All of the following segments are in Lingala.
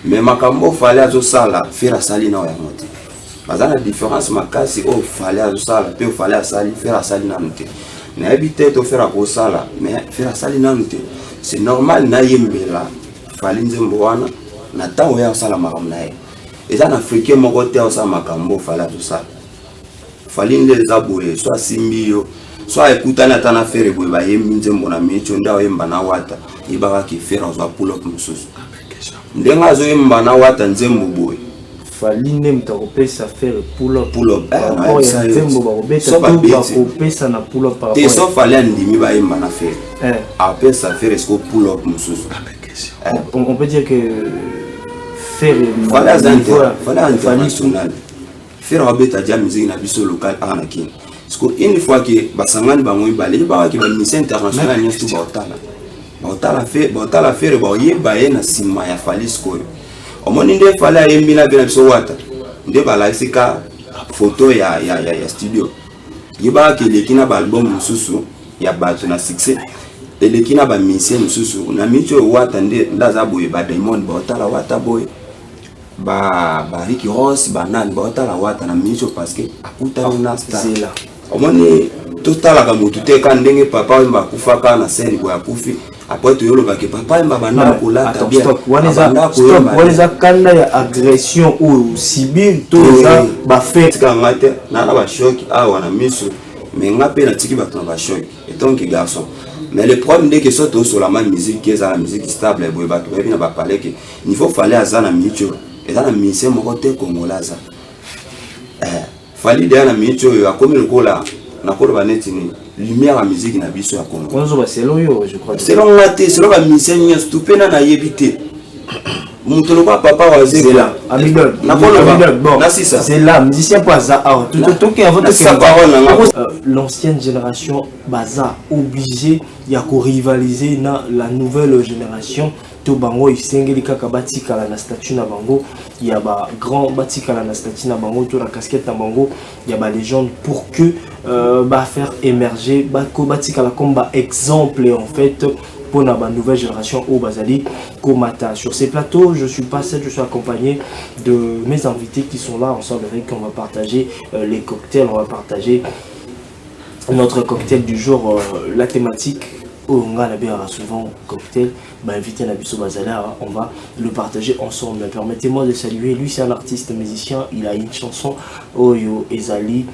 mais makambo fallait azo sala faire asali na yango te bazana différence makasi o fallait azo sala pe o fallait asali faire asali na te na habité to faire ko sala mais faire asali na te c'est normal na yembela fallait nzembo wana na tawo ya sala makambo na ye eza na africain moko te o sala makambo fallait azo sala fallait ndeza boye soit simbio soit écoutana ata na faire boye ba yembi nzembo na micho ndawo yemba na wata ibaka ki faire azo pull up mususu ndenga azo yemba na wata nzembo boye Faline mtakopesa faire pull up nzembo bakobeta bakopesa na pull up te so fallait ndimi ba yemba na faire apesa faire esko pull up mususu on peut dire que faire fallait international faire abeta dia musique na biso local ana kini parce que une fois que basangani bango ibale ba ki ba mission international nyestu baotala faire ba yeba ye na sima ya falis koyo omoni nde fala yembi na bina biso wata nde balaisika photo ya studio yeba ki lekina ba album mususu ya bato na succès lekina ba mission mususu na micho wata nde ndaza boye ba Diamond baotala wata boye ba Ricky Ross banan baotala wata na micho parce que akuta na star omoni totala ka mutu te kan ndenge papa mba kufaka na scène kwa kufi après to yolo bake papa mba banda kula tabia waliza kanda ya agression ou civil to za ba fait ka ngate na ba choc wana miso mais ngape na tiki bato na ba choc et donc garçon mais le problème dès que soit sur la musique qui est la musique stable et boy bato na ba parler que niveau fallait azana micho et dans la mission moko te kongolaza fallait dans la micho ya comme le kola na ko ba netini lumière la musique na biso ya Congo on zo selon yo je crois selon ngate selon ba mission nya stupenda na yebite mutolo ba papa wa zela amidol na bon c'est là musicien Baza tout qui avant l'ancienne génération Baza obligé ya ko rivaliser na la nouvelle génération to bango isengeli kaka batikala na statut na bango ya ba grand batikala na statut na bango to la casquette na bango ya ba légende pour que ba faire émerger ba ko batikala comme ba exemple en fait pour la nouvelle génération au Bazali Komata. Sur ces plateaux, je suis pas seul, je suis accompagné de mes invités qui sont là ensemble avec qui on va partager les cocktails, on va partager notre cocktail du jour, la thématique. On a souvent cocktail, invité Nabiso Bazala, on va le partager ensemble. Permettez-moi de saluer, lui c'est un artiste musicien, il a une chanson Oyo Ezali,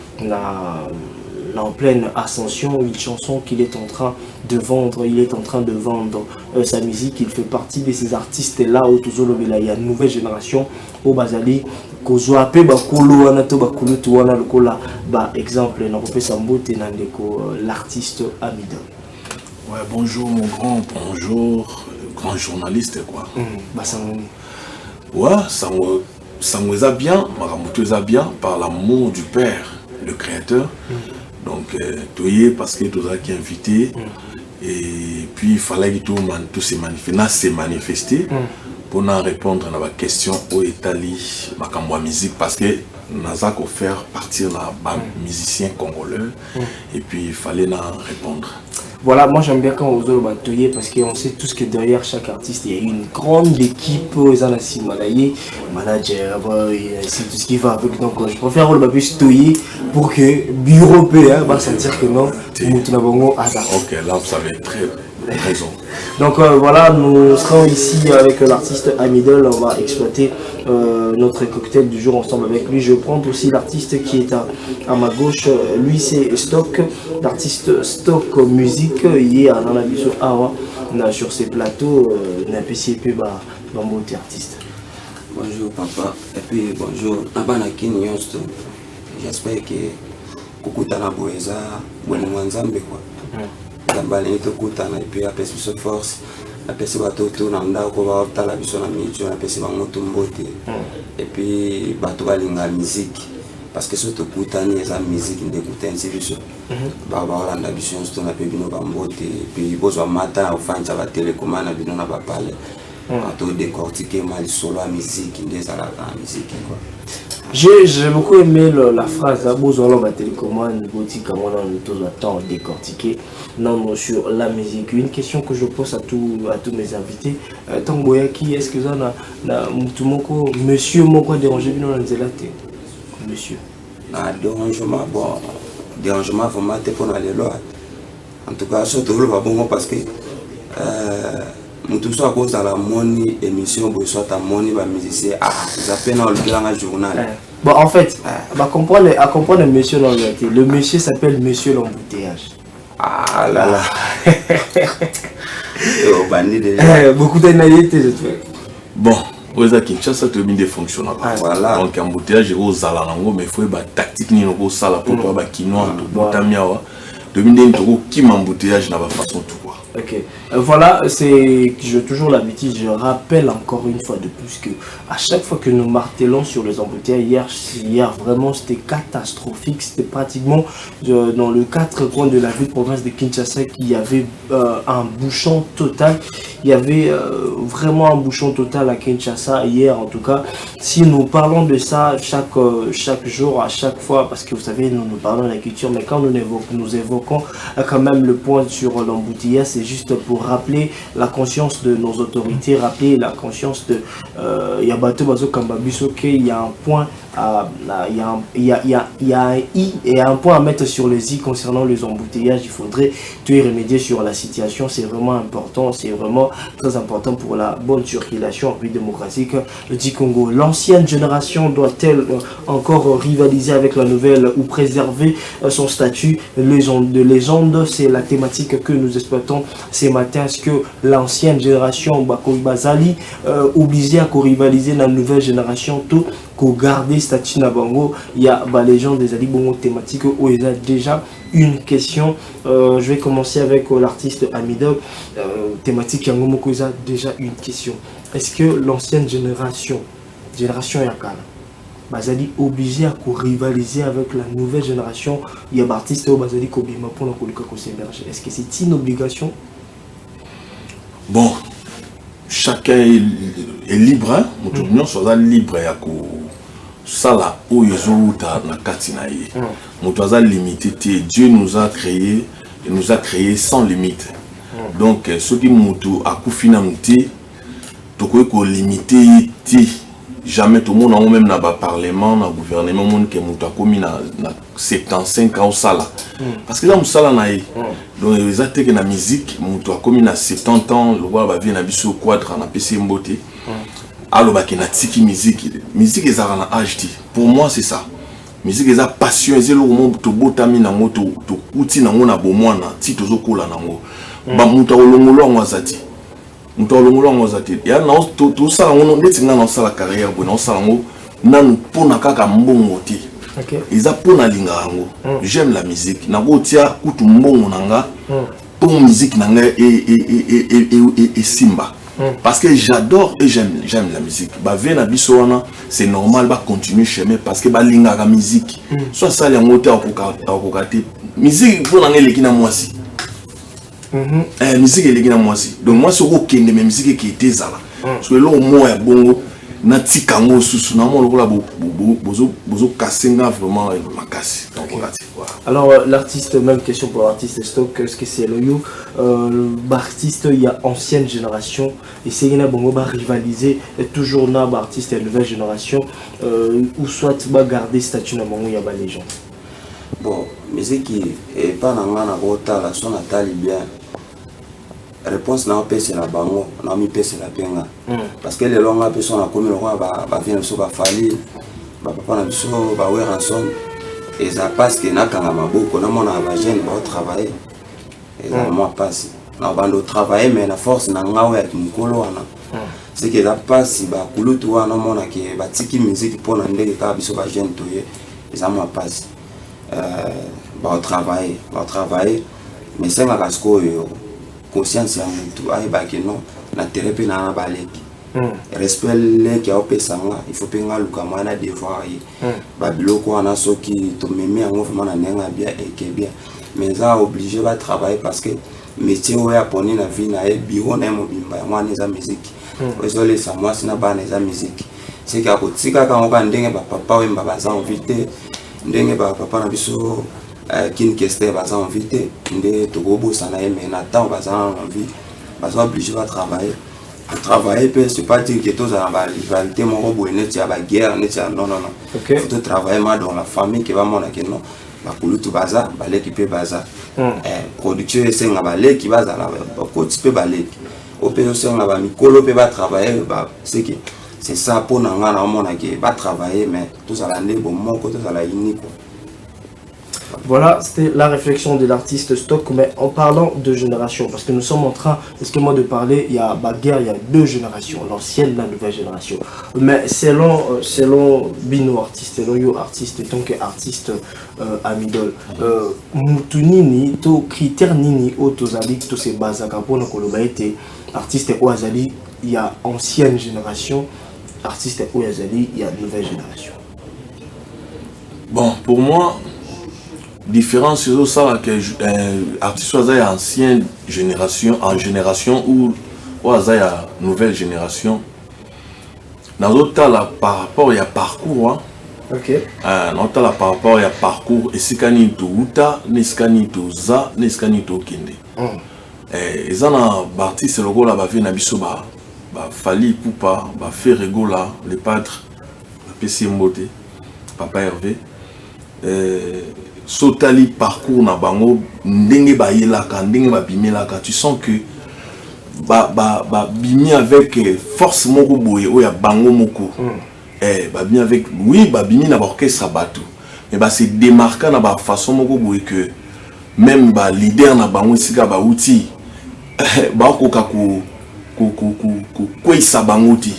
en pleine ascension, une chanson qu'il est en train de vendre, il est en train de vendre sa musique, il fait partie de ces artistes là où il y a une nouvelle génération au Bazali kozwa pe bakolo wana to bakolo to wana lokola ba exemple na kopesa mbote na ndeko l'artiste Amidol. Ouais, bonjour mon grand, bonjour grand journaliste quoi. Ouais, ça nous a bien, Maramoto a bien par l'amour du Père, le Créateur. Donc, parce que tout ça qui est invité, et puis il fallait que tout se manifester pour nous répondre à la question où est allé ma musique parce que nous avons faire partir là, musicien congolais, et puis il fallait nous répondre. Voilà, moi j'aime bien quand on vous batoyer parce qu'on sait tous que derrière chaque artiste il y a une grande équipe, manager, c'est tout ce qui va avec. Donc je préfère le plus toyer pour que bureau peut sentir que non, ok, là vous avez très raison. Donc voilà, nous serons ici avec l'artiste Amidol, on va exploiter notre cocktail du jour ensemble avec lui. Je prends aussi l'artiste qui est à ma gauche, lui c'est Stock, l'artiste Stock Musique, il est à Nanabiso Awa, sur ces plateaux, n'a pas si peu beauté artiste. Bonjour papa, et puis bonjour, Nabanaki Nyonsto, j'espère que Kukutana Boeza, Bonimwanzambe quoi. Zambalini tokutana et puis apesi biso force apesi bato to na ndako ba tala biso na micho apesi bango tumbote et puis bato balinga musique parce que surtout kutani eza musique ndekuta nsi biso ba olanda biso sto na pe bino bambote et puis bozwa mata ofanja ba télécommande bino na ba pale bato décortiquer mal solo à musique ndezala la musique quoi. J'ai beaucoup aimé la phrase à Bozolo ma télécommande, boutique à mon temps décortiqué non sur la musique. Une question que je pose à tous mes invités. Tangoya qui est-ce que ça na monsieur moko dérangé bien dans la monsieur. Na dérangement bon dérangement vraiment t'es pour aller loin. En tout cas surtout le bon parce que tout ça à cause de la money émission pour soit ta money va musicien ça peine dans le journal. Bon en fait à comprendre monsieur dans le monsieur s'appelle monsieur l'embouteillage. Ah là là. Au bandit déjà. Beaucoup d'analité je trouve. Bon, aux Kinshasa tu bien des fonctionnaires. Voilà. Donc embouteillage aux alango mais faut ba tactique ni no sala pour pas ba kinoa to botamiawa. De bien to qui m'embouteillage na ba façon tout quoi. Ok, voilà, j'ai toujours l'habitude, je rappelle encore une fois de plus que à chaque fois que nous martelons sur les embouteillages, hier vraiment c'était catastrophique, c'était pratiquement dans le 4 coins de la ville province de Kinshasa qu'il y avait un bouchon total, il y avait vraiment un bouchon total à Kinshasa hier en tout cas. Si nous parlons de ça chaque jour, à chaque fois, parce que vous savez nous parlons de la culture, mais quand nous évoquons quand même le point sur l'embouteillage, c'est juste pour rappeler la conscience de nos autorités, rappeler la conscience de Yabato Bazo Kambabiso qu'il y a un point il y a un i et un point à mettre sur les i concernant les embouteillages. Il faudrait y remédier sur la situation, c'est vraiment important, c'est vraiment très important pour la bonne circulation en pays démocratique du Congo. L'ancienne génération doit-elle encore rivaliser avec la nouvelle ou préserver son statut de légende? C'est la thématique que nous exploitons ce matin. Est-ce que l'ancienne génération Bakoy Bazali obligée à rivaliser la nouvelle génération tout qu'au garder statut Nabango? Il y a les gens des alibons thématiques où il y a déjà une question. Je vais commencer avec l'artiste Amido. Thématique Yangomoko, il y a déjà une question. Est-ce que l'ancienne génération Yakala Bazali obligé à rivaliser avec la nouvelle génération? Il y a artiste Bazali Kobima pour la Kolika Kosemerge. Est-ce que c'est une obligation? Bon, chacun est libre, hein? Nous sommes libres à Sala où ils ont na katina ye. Nous limité. Dieu nous a créé sans limite. Donc ceux qui mutu a kufina muti, to ko limité jamais tout le monde même na ba parlement na gouvernement monde que mutu a commis na 75 ans au sala. Parce que là musala na ye. Donc les attaques na musique mutu a commis na 70 ans, le roi va venir na biso quadre na PC mbote. Alors qui na tiki musique est à âge. Pour moi c'est ça. Musique est passion, c'est le moment to botami na moto to uti na ngona bomwana ti tozo kola na ngo. Ba muta olongolo ngwazati. Muta olongolo ngwazati. Ya na to sala ngono ndeti nga na sala carrière bo na sala ngo nanu pona kaka mbongo ti. OK. Eza pona linga ngo. J'aime la musique. Na botia kutu mbongo nanga. Pour musique nanga et simba. Parce que j'adore et j'aime la musique. Bah vena bisoana, c'est normal bah continuer chemin parce que bah linga la musique. Soit ça les mots à kokate. Musique pour l'année les kina moi si. Musique les kina moi si. Donc moi c'est aucun de mes musiques qui était ça là. Parce que là au moins est bon. Nati kango sous na mo la bozo kasenga vraiment ma casse. Donc voilà. Alors l'artiste, même question pour l'artiste Stock, est-ce que c'est le you l'artiste il y a ancienne génération et c'est une bongo ba rivaliser et toujours na artiste et nouvelle génération ou soit ba garder statut na bongo ya ba les gens. Bon, musique et pas na ngana bota la son atali bien. Réponse na opé c'est la bango, na mi pèse la penga. Parce que les longues personnes a commis le roi va venir sur ba fali, ba papa na biso ba we ransom. Et ça passe que na kanga maboko na mona ba jeune ba travailler. Et ça moi passe. Na bando travailler mais la force na ngawe ya mukolo wana. C'est que ça passe ba kulutu wana mona ke ba tiki musique pour na ndeke ka biso ba jeune toye. Et ça moi passe. Ba travailler mais c'est ma casco conscience ya mutu ay ba ke non na thérapie na baleki. Respect les qui a opé sanga il faut penga luka mana devoir yi ba biloko wana soki to memi en mouvement na nenga bien et que bien mais ça obligé va travailler parce que métier ouais a poni na vie na e bureau na mobimba moi les musique désolé ça moi sina ba les musique c'est qu'à côté quand on va ndenge papa ou baza invité ndenge papa na biso kin keste baza invité ndé togobo sana mais na temps baza envie baza obligé de travailler peut c'est pas dire que tous en va rivalité mon robot net ya ba guerre net ya non okay. Faut travailler dans la famille qui va mona que non ba kulutu baza ba l'équipe baza production c'est nga qui baza la ba côté pe ba l'équipe opération nga ba mikolo pe ba travailler ba c'est que c'est ça pour nous on va travailler mais tout ça l'année bon mon côté ça la unique. Voilà, c'était la réflexion de l'artiste Stock, mais en parlant de génération, parce que nous sommes en train, excusez-moi de parler, il y a bagarre, il y a deux générations, l'ancienne et la nouvelle génération. Mais selon Bino artiste, selon yo artiste, tant qu'artiste amidol, mutu nini, to critère nini, otozali, to se bazaka pour nous kolobaïté, artiste oazali, il y a ancienne génération, artiste oazali, il y a nouvelle génération. Bon, pour moi, différence sur ça que artiste ancienne génération en génération ou nouvelle génération dans l'autre là par rapport il y a parcours OK dans là par rapport il y a parcours et c'est kani to uta ne skani to za ne skani to kende ezana artiste logo là ba vie na biso ba Fali Poupa ba fait Regola le pâtre PC Mbote Papa Hervé Sotali parcours na bango ndenge ba yelaka ndenge ba bimelaka tu sens que bimi avec force moko boye oya bango moko ba bimi avec oui ba bimi na ba orchestre bato mais ba se démarquer na ba façon moko boye que même ba leader na bango sika ba outil ba koka ko kwesa bango ti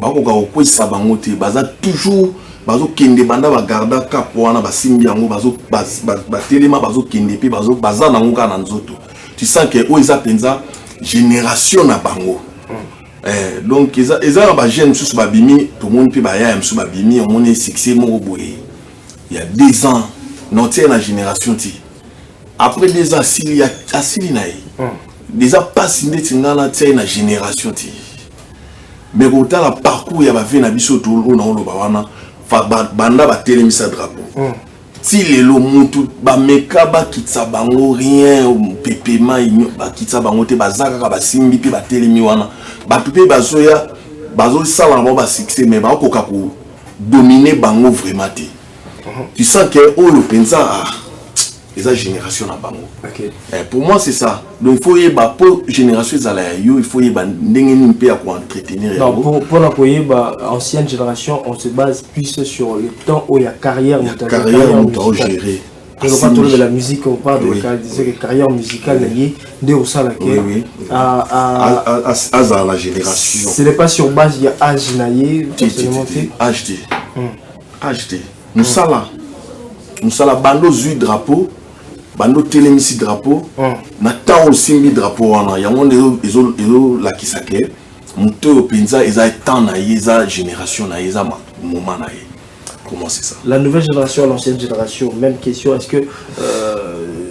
ba koka ko kwesa bango ti baza toujours bazo kende banda ba garda cap wana ba simbi yango bazo ba telema bazo kende pe bazo baza na ngoka na nzoto tu sens que o eza penza génération na bango donc eza ba jeune sous ba bimi tout monde pe ba ya sous ba bimi on est succès moko boye il y a 2 ans non tiens la génération ti après 2 ans s'il y a asili na déjà pas sindé tingana tiens la génération ti mais autant la parcours ya ba vie na biso to na lo ba wana banda ba telemisa drapeau si lelo mutu ba meka ba kitsa bango rien pepema ba kitsa bango te bazaka ka ba simbi pe ba telemi wana ba tupe bazoya bazo sala ba succès mais ba koka ko dominer bango vraiment te tu sens que o le pensa les génération na bango. Okay. Pour moi c'est ça. Donc il faut y ba pour génération zala yo il faut y ba ndenge ni pe à entretenir. Non, pour la ancienne génération, on se base plus sur le temps où il y a carrière gérée. On parle de la musique, on parle de carrière musicale liée de au sein laquelle à la génération. Ce n'est pas sur base il y a âge naïe, HD. Nous ça là bando zui drapeau bando telemisi drapeau na temps aussi mi drapeau wana yango ezo la kisake muto penza eza temps na eza génération na eza moment na ye. Comment c'est ça? La nouvelle génération, l'ancienne génération, même question, est-ce que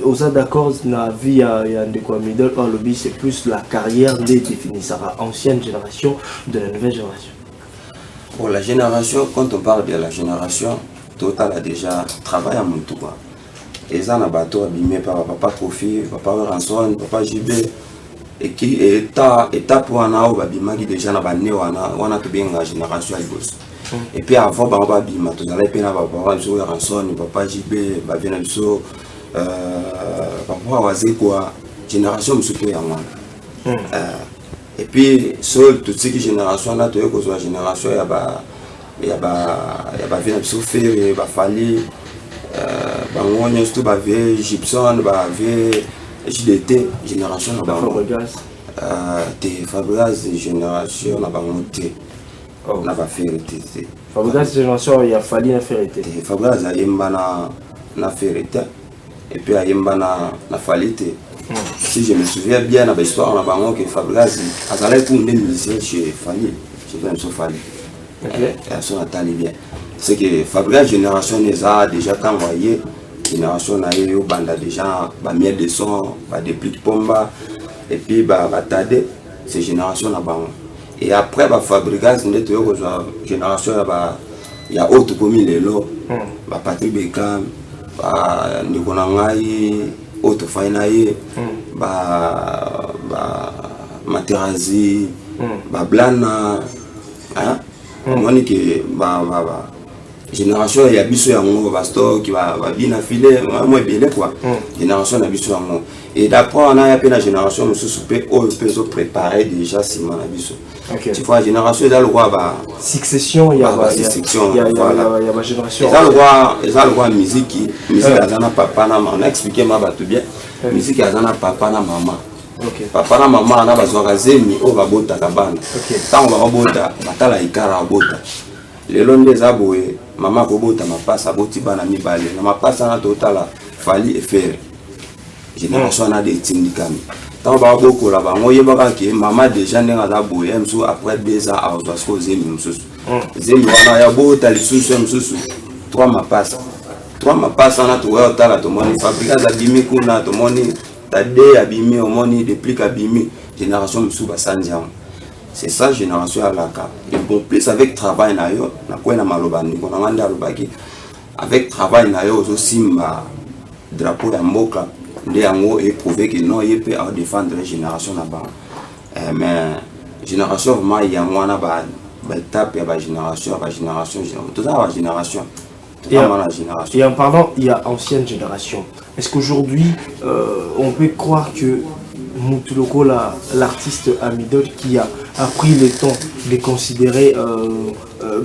aux d'accord na vie ya ndeko middle or lobby c'est plus la carrière des définissera ancienne génération de la nouvelle génération? Pour la génération, quand on parle de la génération Total a déjà travaillé à Montouba. Et ça, on a bateau abîmé par papa Kofi, papa Ranson, papa JB. Et qui est étape où on a abîmé qui déjà n'a pas né, on a tout bien la génération à gauche. Et puis avant, on a abîmé, tout à l'heure, papa Ranson, papa JB, papa Vienamso, papa Wazekwa, génération Moussouké à et puis, seul toute cette génération là, tu vois, la génération, il y a bien souffert, il y a fallu bangonia surtout bavé Gibson bavé JDT génération na Fabregas génération na bangote na ba ferité Fabregas génération il y a fallu na ferité Fabregas a yemba na ferité et puis a yemba na falité si je me souviens bien na histoire na bango que Fabregas azalait pour une musicien chez Fali je vais me souvenir son attali bien c'est que Fabregas génération les a déjà envoyé génération na yo banda déjà ba miel de son ba déplique pomba et puis ba tade ces générations là bas et après ba fabricage nde to ko génération ya autre comme lelo ba Patrick Beckham ba ndikona ngai autre fainaye ba Materazzi ba Blana hein monique ba génération ya biso ya ngo ba stock ba bina filé moi bien quoi génération na biso ya ngo et d'après on a appelé la génération monsieur souper on peut se préparer déjà si man biso tu vois génération dans le roi ba succession il y a succession il y a ma génération ça le roi musique azana papa na maman on a expliqué ma ba tout bien musique azana papa na maman papa na maman na bazwa zemi o babota kabana tant on va bota batala ikara bota lelo ndeza boye mama kobota mapasa boti bana mibale na mapasa na totala fali efere génération na de tindikami tant ba boko la bango yebaka ke mama déjà ndenga za boye msu après 2 ans a ozo zemi msusu zemi wana ya bota lisusu msusu 3 mapasa na to tala to moni fabrika za bimi kuna to moni tade abimi o moni déplique abimi génération msu basanjam. C'est ça génération à la carte. Et bon plus avec travail na yo na quoi na malobani ko na manda lobaki avec travail na yo aussi ma drapeau ya mboka nde yango et prouver que non il peut défendre la génération na ba mais génération vraiment il y a moi na ba étape ya ba génération toute la génération. Et en parlant, il y a ancienne génération. Est-ce qu'aujourd'hui, on peut croire que Moutuloko, l'artiste Amidol, qui a pris le temps de considérer,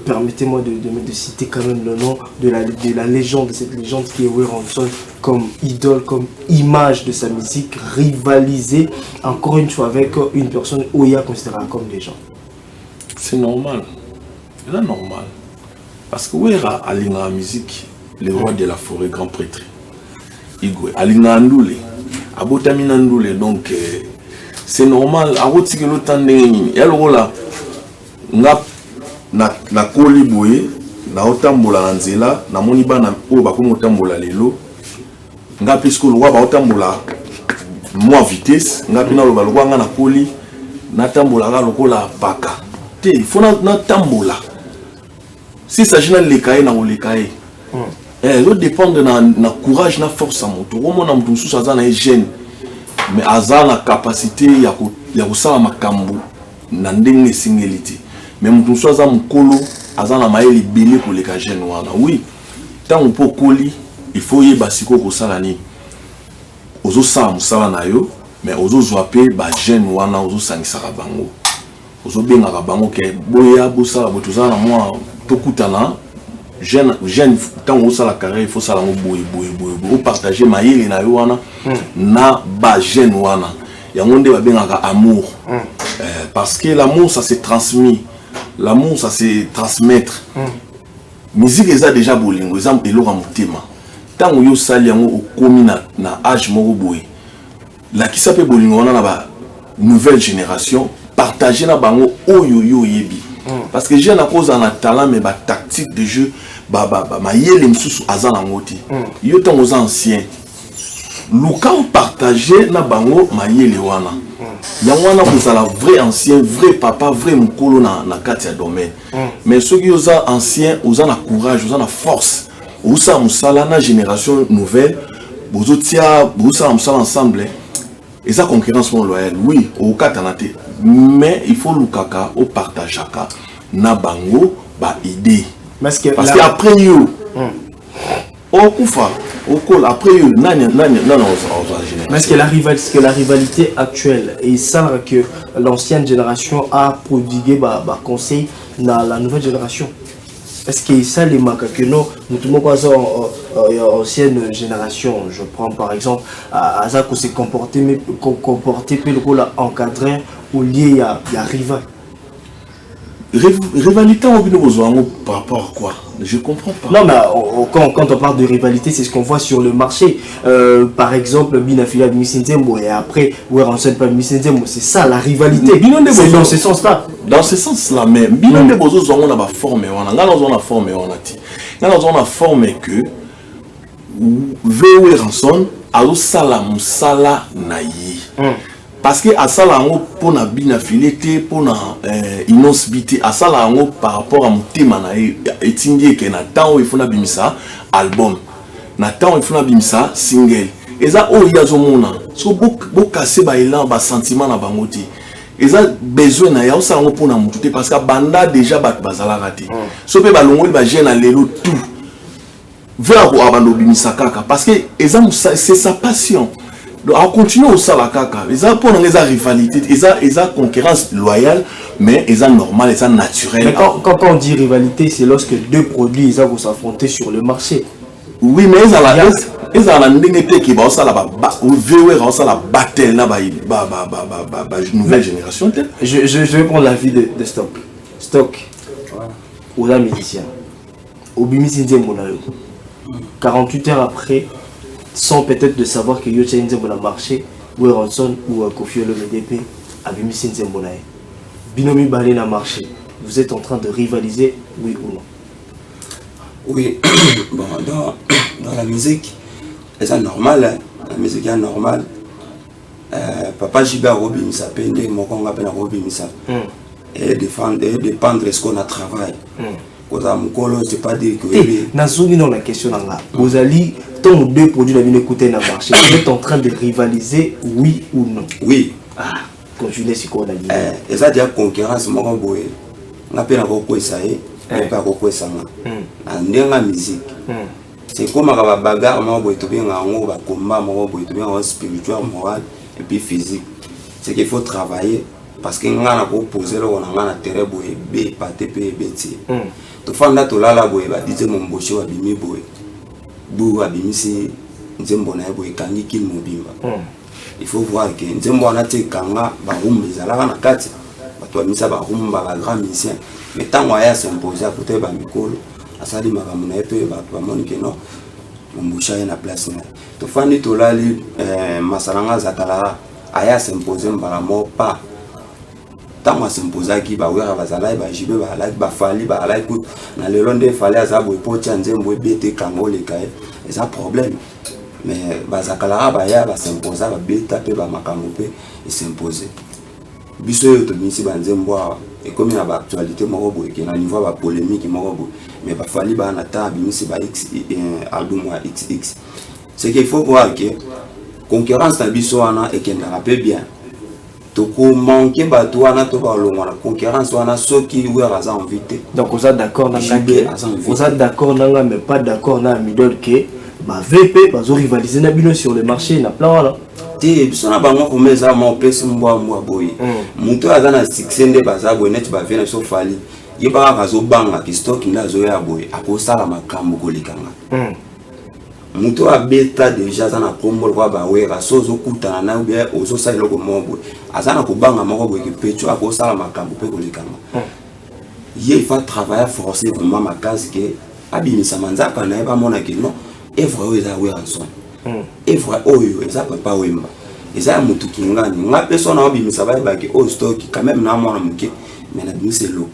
permettez-moi de citer quand même le nom de la légende, de cette légende qui est Weranson, comme idole, comme image de sa musique, rivaliser encore une fois avec une personne Oya considérée comme légende? C'est normal. C'est normal. Parce que Wera alinga musique, le roi de la forêt, grand prêtre. Igwe alinga ndoule, abotamina ndoule, donc c'est normal. Aroti que l'autant de y'a le rôle là, na koli boye, na otambola nzela, na moniba na o bakomo otambola lelo, nga puisque le roi ba otambola moins vitesse, nga pina lo balwa nga na koli, na tambola nga lokola baka. Te, il faut na tambola. Si ça s'agit de l'écaille, na l'écaille. Ça dépend de na courage, na force à moto. Comment na mutu sous azana jeune, mais azana capacité ya kusala makambo na ndenge singilité. Mais mutu sous azana mukolo azana maeli belé pour les jeune wana. Oui, tant on peut koli, il faut y basiko kusala ni. Ozo sa musala na yo, mais ozo zwape ba jeune wana ozo sangisa bango. Ozo benga bango ke boya bosala botuzana moi tokutana jeune tant on sala carré il faut sala boye o partager maïli na yo wana na ba jeune wana yango nde ba benga amour parce que l'amour ça se transmet, l'amour ça se transmettre. Musique eza déjà bolingo eza elora motema tant yo sali yango okomi na âge moko boye la ki sape bolingo wana na ba nouvelle génération partager na bango oyo yebi. Parce que j'ai na cause en talent mais ba tactique de jeu ba yele msusu azana ngoti yo tant aux anciens luka partager na bango ma yele wana ya wana vous la vrai ancien vrai papa vrai mukolo na kati ya domaine mais ceux qui aux anciens aux na courage aux na force aux sa musala na génération nouvelle bozo tia bozo musala ensemble. Et ça concurrence mon loyal, oui, au katanate, mais il faut le kaka au partage chaka na bango ba idée. Parce qu'après you, au kufa, au col après you, non. Mais est-ce que la rivalité actuelle et ça que l'ancienne génération a prodigué ba conseil dans la nouvelle génération? Est-ce que ça les marques que non, nous ancienne génération, je prends par exemple à ça que c'est comporté puis le coup là encadré au lieu à rival. Rivalité on besoin par rapport à quoi? Je comprends pas. Non mais quand on parle de rivalité, c'est ce qu'on voit sur le marché. Par exemple, Binafila de Missindembo et après Weranson pas Missindembo, c'est ça la rivalité. C'est dans ce sens-là. Dans ce sens-là même, Binon de Bozo on a formé, on a formé, on a dit. On a formé que Weranson a sala musala nayi. parce que à ça là pour na bina filete pour na inonsbité à ça là par rapport à mon thème na etingi que na temps il faut na bimisa album na temps il faut na bimisa single et ça oh il y a zo mona so beau casser ba élan ba sentiment na bangoti et ça besoin na ya ça pour na mututé parce que banda déjà ba bazala raté so pe ba longo ba jeune na lelo tout vers abando bimisa kaka parce que c'est sa passion. Donc, on continue au salakaka. Ils ont pour les rivalité, ils ont concurrence loyale, mais ils ont normal, ils ont naturel. Mais quand on dit rivalité, c'est lorsque deux produits ils vont s'affronter sur le marché. Oui, mais ils ont la ndenge qui va ça là-bas, ou VW ça la battle là-bas, nouvelle génération. Je vais prendre l'avis de Stock. Stock, ou la musicien, au Bimisi Nzembonayo. 48 heures après, sans peut-être de savoir que Yocha Nzembola marché, ou Ranson ou Kofi Olomide a Bimisi Nzembonaye. Binomi Balé n'a marché. Vous êtes en train de rivaliser, oui ou non? Oui, bon, dans la musique, c'est normal, hein? La musique est normale. Papa Jiba Robimisa, Pende, Mokonga Pena Robimisa. Et dépendre de ce qu'on a travaillé. C'est pas dire que. Nazumi dans la question là. Vous allez tant deux produits la écouter dans le marché. Vous êtes en train de rivaliser, oui ou non? Oui. Ah, quand je l'ai, c'est quoi la ligne? Et ça dit à concurrence, moi, on a peine à quoi ça y est, pas à quoi ça m'a. En la musique. C'est comme un bagarre, moi, tu bien en haut, combat, moi, tu bien en spirituel, moral et puis physique. C'est qu'il faut travailler. Parce que nous avons posé là, on a terre boy, B, pâté, P, BT. Tu fais là, tu l'as là, boy, dis mon bocho, abimi boy. Bou, abimi si, nzembona boy, kangi kil mobimba. Il faut voir que nzembona te kanga, barum, les alara na kati. Toi, misa barum, ba grand musicien. Mais tant qu'on a s'imposé à côté de Mikolo, à ça, il m'a ramené un peu, bah, que non, mon bocho est na place. Tu fais là, tu l'as lu, Masalanga Zakala, aya s'imposer, bah, mort pas. Tant que s'imposa qui va voir bazala ba jibe ba like ba fali ba like écoute na le londe fali azabo epoti nzembo bete kango le kai c'est un problème mais bazakala ba ya ba s'imposa ba beta pe ba makambo pe et s'imposer biso yo to misi ba nzembo et comme na ba actualité moko boy ke na niveau ba polémique moko boy mais ba fali ba na ta bimisi ba x album wa xx c'est qu'il faut voir que concurrence na biso wana et que na rappelle bien toko manquer bato wana to ba longwa concurrence wana soki ou raza invité. Donc vous êtes d'accord vous êtes d'accord nanga mais pas d'accord na middle que ba VP bazo rivaliser na bino sur le marché na plan wala. Te biso na bango komeza mo pesi mbwa boy. Muto azana succès nde baza boy net ba vena so fali. Yeba kazo banga ki stock ndazo ya boy akosala makambo kolikanga. Muto a beta déjà za na kombo kwa ba wera sozo kutana na bien ozo sa iloko mombo azana ko banga moko boy ki pecho akosala makambo pe kolikanga. Il faut travailler forcer vraiment ma case que abimisa manzaka na eba mona ki non evre oyo za wera son. Evre oyo eza papa wemba. Eza mutu kingani nga persona abimisa ba ki o stock quand même na mona muke mais na bimisa loko.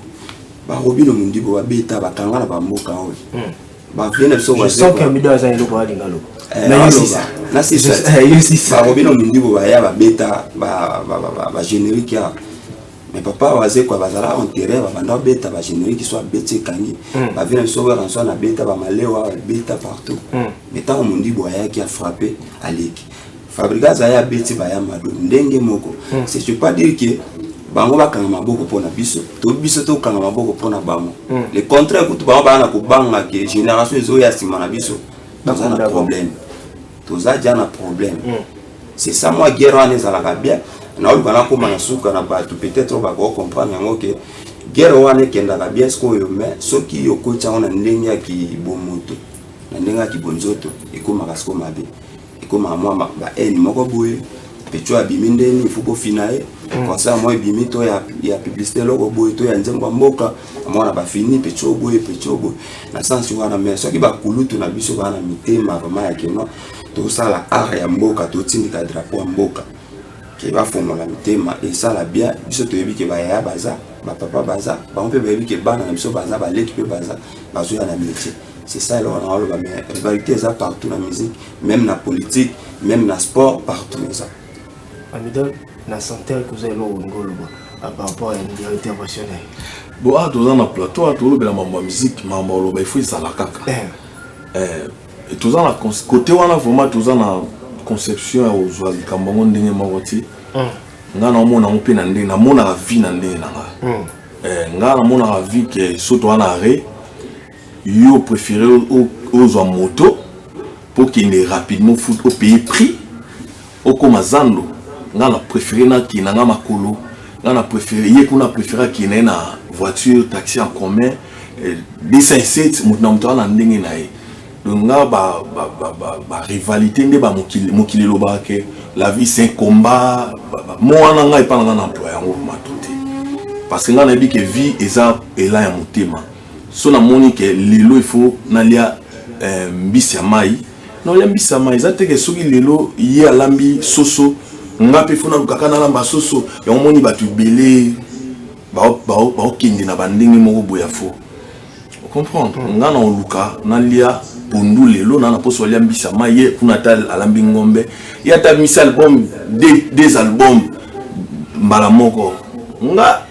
Ba robino mundibo ba beta ba kangana ba mboka oyo. Je sens que Mido a un logo à l'ingalo. C'est ça. Robino Mundibo va y avoir bêta, va générique. Mais papa va dire quoi, va là enterrer, va vendre bêta, va générique qui soit bêté kangi. Va venir sauver en soi la bêta, va maléwa bêta partout. Mais tant Mundibo a qui a frappé à l'équipe. Fabrica Zaya bêti va y avoir ndenge moko. C'est je pas dire que bango bakanga maboko pona biso to biso to kanga maboko pona bango le contraire kutu bango bana ko banga ke génération ezo ya sima na biso dans un problème to za jana problème c'est ça moi guerre wana ezalaka bien na olu bana ko mana suka na ba peut-être ba ko comprendre yango ke guerre wana kendaka bien ce koyo mais soki yokocha ona ndenge ya ki bomoto na ndenge ya ki bonzoto ekoma kasko mabe ekoma moi ba eni moko boye pecho abiminde ni fuko finae comme ça moi bimi to ya publicité logo boy to ya nzembo mboka amona ba fini pecho boy na sens wana mais soki ba kulutu na biso bana mitema vraiment ya keno to sala art ya mboka to tindika drapeau mboka ke ba fongola mitema et ça la bien biso to yebi ke ba ya baza ba papa baza ba on peut yebi ke bana na biso baza ba l'équipe baza bazo ya na métier. C'est ça alors on a mais rivalité ça partout dans la musique, même dans la politique, même dans le sport, partout ça. Amidol, na santé que vous avez l'ongolo par rapport à une intervention. Bon, à tous ans plateau, à tout le monde musique, maman il faut ça la caca. Et tous ans côté on a vraiment tous ans conception aux joies du Cameroun ndenge mawoti. Nga na mona mpe na ndenge na mona la vie na ndenge na nga. Nga na mona la vie que surtout en arrêt yo préféré aux moto pour qu'il ait rapidement foot au pays pris au komazando. Nga na préféré na ki na nga makolo. Nga na préféré yé qu'on a préféré ki na voiture taxi en commun 257 mutna mutwa na ndenge na ye. Donc nga ba rivalité ndé ba mokili loba ke la vie c'est un combat moi na nga epana na employé ngo matuté parce que nga na bi que vie eza ela ya motema so na moni que lelo il faut na lia mbisi ya mai no lia mbisi ya mai za te que soki lelo ye alambi soso nga pe fona lukaka na lamba soso ya moni batu belé ba kindi na bandingi moko boya fo comprendre nga na luka na lia pondu lelo na poso lia mbisa maye kuna tal alambi ngombe ya ta misa album des albums mbala moko nga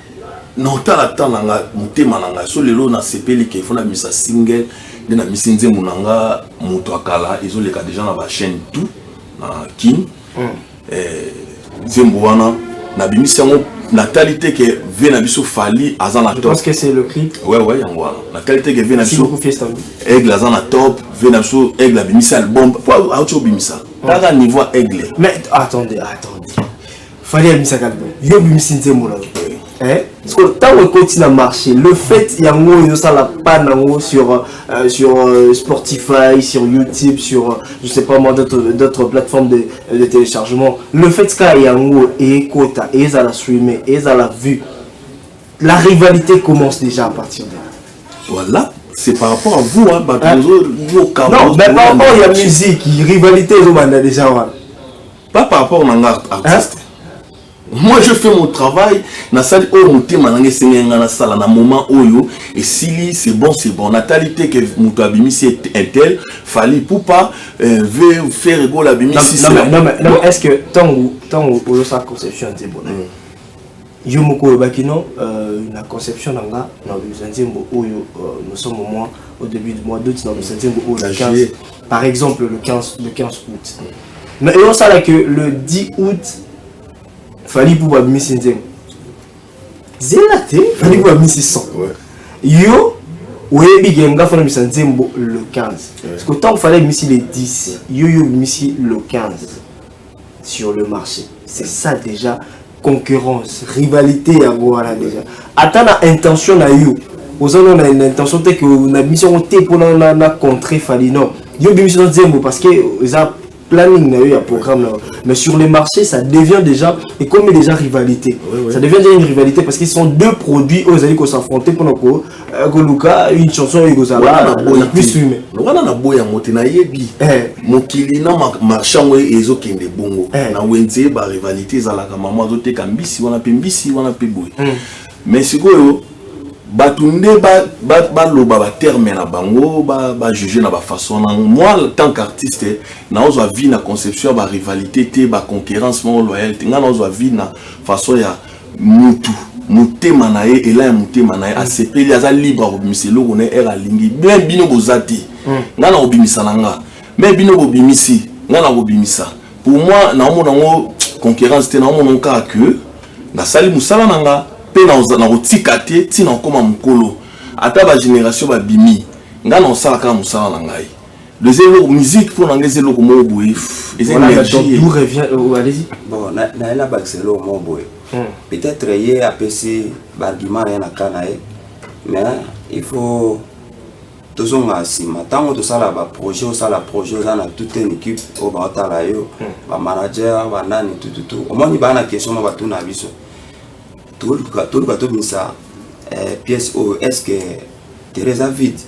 no tala tala nga mutema nga so lelo na sepeli ke fona misa single de na misinze munanga muto akala izoleka déjà na ba chaîne tout na kin zembo wana na bimisa ngo natalité que vient biso fali azana top. Je pense que c'est le clip. Ouais yango natalité que vient biso fiesta aigle azana top vient biso aigle bimisa album pour auto bimisa daga niveau aigle. Mais attendez fallait bimisa album yo bimisa nzembo là parce que tant que continue à marcher le fait yango yo ça la panango sur Spotify, sur YouTube, sur je sais pas moi d'autres plateformes de téléchargement, le fait que yango et quota et ça la streamer et ça la vue, la rivalité commence déjà à partir de là. Voilà, c'est par rapport à vous hein, non mais par rapport à la musique rivalité ils déjà voilà. Pas par rapport à l'artiste. Moi je fais mon travail na salle au monter manange senga na sala na moment oyo et si c'est bon natalité que muto abimisi est tel fallait pour pas veut faire égol abimisi non mais est-ce que tant ou sa conception c'est bon yo moko bakino la conception nanga na nzembo oyo nous sommes au début du mois d'août dans le nzembo oyo le 15 par exemple le 15 août mais on sait là que le 10 août fallait pour Missy Nzem. Zélaté, fallait pour Missy 100. Yo, ouais, big game, fallait Missy Nzem le 15. Parce que tant qu'il fallait Missy le 10, yo Missy le 15 sur le marché. C'est ça déjà, concurrence, rivalité à voir là déjà. Attends la intention à you. Aux autres, on a une intention que on a mission pour la contrer fallait non. Yo Missy Nzem parce que ça planning il y a programme là. Mais sur les marchés ça devient déjà et comme déjà rivalité ça devient déjà une rivalité parce qu'ils sont deux produits aux alliés qu'on s'affronter pendant que Luka une chanson et Gozala la plus fumée on a boya motena yebi mokili na marchand et ezokende bongo na wenze ba rivalité za la maman zote kambisi wana pembisi wana peboy mais sikoyo batunde ba loba ba terme na bango ba juger na ba façon moi en tant qu'artiste na ozo vie na conception ba rivalité te ba concurrence mo loyauté nga na ozo vie na façon ya mutu mutema na ye ela mutema na ye asepeli aza libre obimisi loko na era lingi bien bino bozati nga na obimisa nanga mais bino bobimisi nga na obimisa pour moi na mona ngo concurrence te na mona ka que na sali musala nanga na kotika te tina okoma mokolo ata ba génération ba bimi nga na osala ka musala na ngai le musique pour nanga zeloko mo boye d'où revient allez-y bon na ela baxelo mo boye peut-être hier apesi argument na kana mais il faut tozonga sima tango tosala ba projet osala projet za na toute une équipe au batala yo ba manager ba nani tout au moins ba na question ba tuna biso tout le bateau ça pièce est-ce que Teresa vide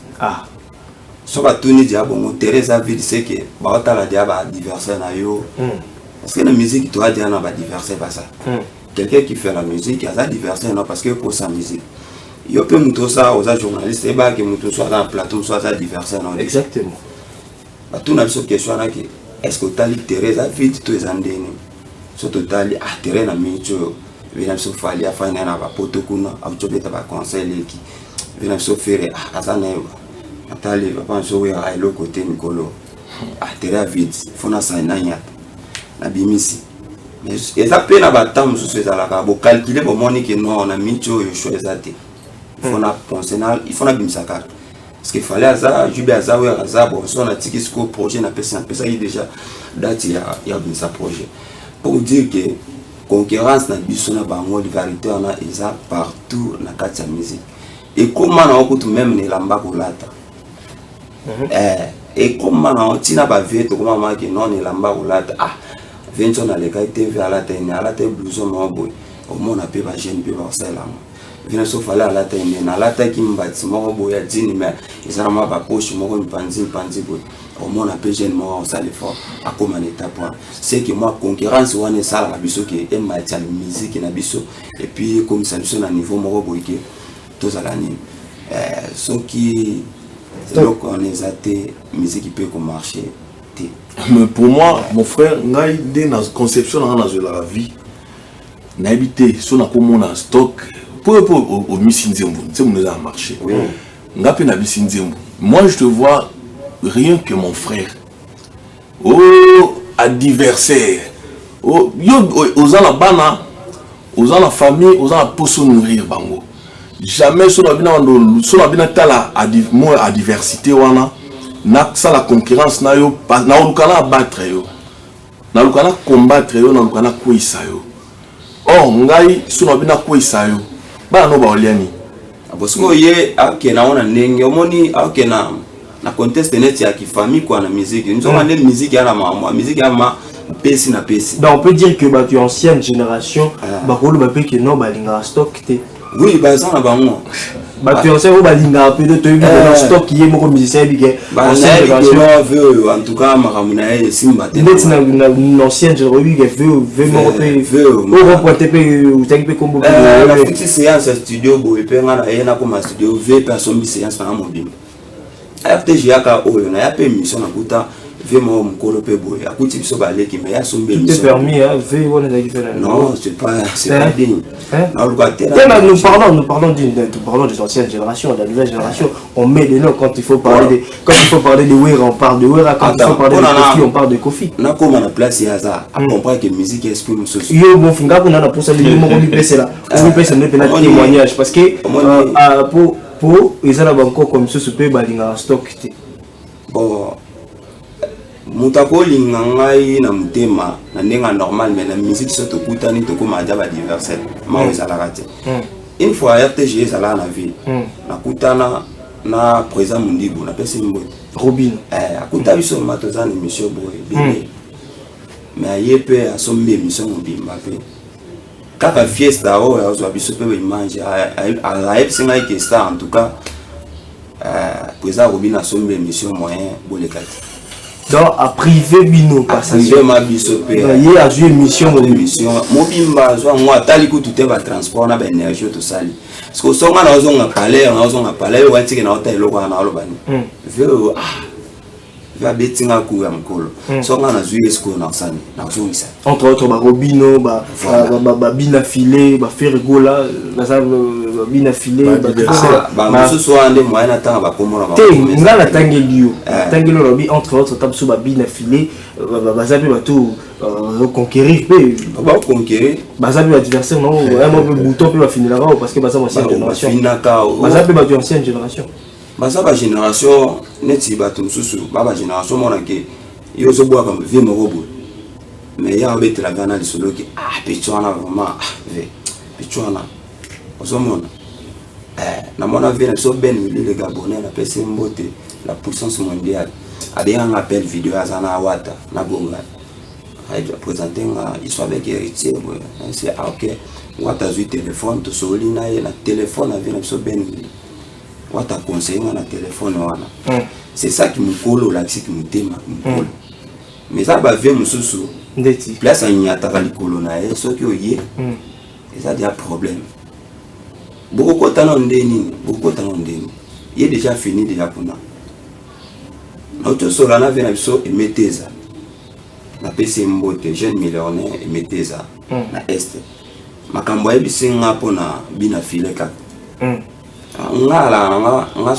so ba tuni dia bon Teresa vide c'est que ba ta la dia ba diverser na yo parce que la musique toi dia na ba diverser pas ça quelqu'un qui fait la musique a ça diverser non parce que pour sa musique yo peut muto ça aux journalistes et ba que muto soit dans plateau soit ça diverser non exactement ba tuna biso question na que est-ce que tu as Teresa vide tu es andeni so total terrain na micho vina so fali afanya na bapoto kuna au chobeta ba conseil qui vina so faire azana natali papa so we ai lo côté mikolo terrain vide fona sa nanya na bimisi mais eza pe na batam so c'est la ka bo calculer bo moni que non na micho yo choisir fona pensional il faut na bimsaka parce qu'il fallait ça jubi aza we aza bon so na tiki ce projet na pesa il déjà date il y a bimsa projet pour dire que concurrence na biso na bango de vérité on a eza partout na kati ya musique et comment na okutu même ne lamba kolata et comment na otina ba veto comment ma que non ne lamba kolata vention na le TV ala te blouson mo boy au monde pe ba jeune pe ba sala vient so fallait ala te na ala te ki mbati mo boy ya dini mais ezara ma ba poche mo panzi boy au monde pe jeune mo sala fort à comme en étape c'est que moi concurrence wana sala biso ke e matière musique na biso et puis comme ça biso na niveau mo boy ke tous à l'année ce qui donc on est athée musique qui peut marcher. Mais pour moi, mon frère, n'a idée dans la conception dans la vie. N'a habité sur la commune en stock. Pour au Missinzembo, c'est mon marché. N'a pas Missinzembo. Moi, je te vois rien que mon frère. Oh, adversaire. Oh, aux la bana, aux la famille, aux la pour se nourrir bango. Jamais sur la bina tala adversité wana. Na ça la concurrence na yo na lukana battre yo na lukana combattre yo na lukana kuisa yo ngai suna bina kuisa yo ba no ba oliani abosko ye akena ona ndenge omoni akena na contexte net ya ki famille kwa na musique nous on a musique ya na mama musique ya ma pesi na pesi donc on peut dire que ba tu ancienne génération ba ko ba pe que non ba linga stock te oui ba ça na bango bah tu sais où balinga peu de trucs dans stock qui est mon musicien bigué en tout cas maramuna et simba net na ancienne je revu que veut mon veut reporter pe ou t'as pe combo la petite séance studio boy pe ngana ena comme studio veut personne séance na mobile FTG aka oyo na ya pe mission na kuta veut mon mkolo pe boy akuti biso ba leki mais ya sombe mission tout est permis veut on est différent non c'est pas digne nous parlons des anciennes générations, de la nouvelle génération. On met des noms quand il faut parler de Wera, on parle de Wera. Quand il faut parler de Kofi, on parle de Kofi. On a comme à la place, il y a ça. On comprend que la musique exprime ce soir. Yo, bon, finga, on a pour ça, les mots qu'on peut là. On peut faire un témoignage. Parce que pour ils ont encore comme ça, ce peut balinga stock. Bon. Mutako lingangai na mutema na nenga normal mais la musique so tokutani tokoma ja ba diverser ma ozala rate une fois RTG sala na vie na kutana na président Mundibu na pesi mbo Robin akuta biso matozana émission boy mais ayepe asombe émission mbimba pe kaka fiesta o ya biso pe image a epsinga ke star en tout cas président Robin asombe émission moyen bolekati. Donc à privé bino passation ma biso pe il a joué émission mobimba zo moi tali ko tout ba transport na ba énergie to sali parce que songa na ozonga palais wa tiki na hotel lo na lo bani veo va betinga ku ya mkolo songa na jouer esco na sani na zongisa entre autres ba Robino ba bina filé ba Fergola ba bina filé ba mususu ande moyen atanga ba komona ba ngala tangeliyo tangelo lobi entre autres tabsu ba bina filé ba zapi ba tout reconquérir ba conquérir ba zapi adversaire non un peu bouton peut finir là parce que ba ça ancienne génération ba zapi ba ancienne génération basa ba génération neti ba tumsusu ba génération mona ke yo so boa comme vie morobo mais ya obete la gana lisolo ki pichwana vraiment pichwana ozomona na mona vie so ben le gabonais na pesi mbote la puissance mondiale a un appel vidéo azana wata na bonga ai présenter il soit avec héritier c'est OK wata zu téléphone to soli na téléphone avec so ben wata conseiller na téléphone wana c'est ça qui me colle là qui me tema mais ça va venir mususu ndeti place anyata ka likolo na ye soki oye ça dia problème beaucoup kotana ndeni il est déjà fini déjà kuna auto sola na vena biso emeteza na PC mbote jeune millionnaire et meteza na est makambo ya bisinga pona bina file ka nga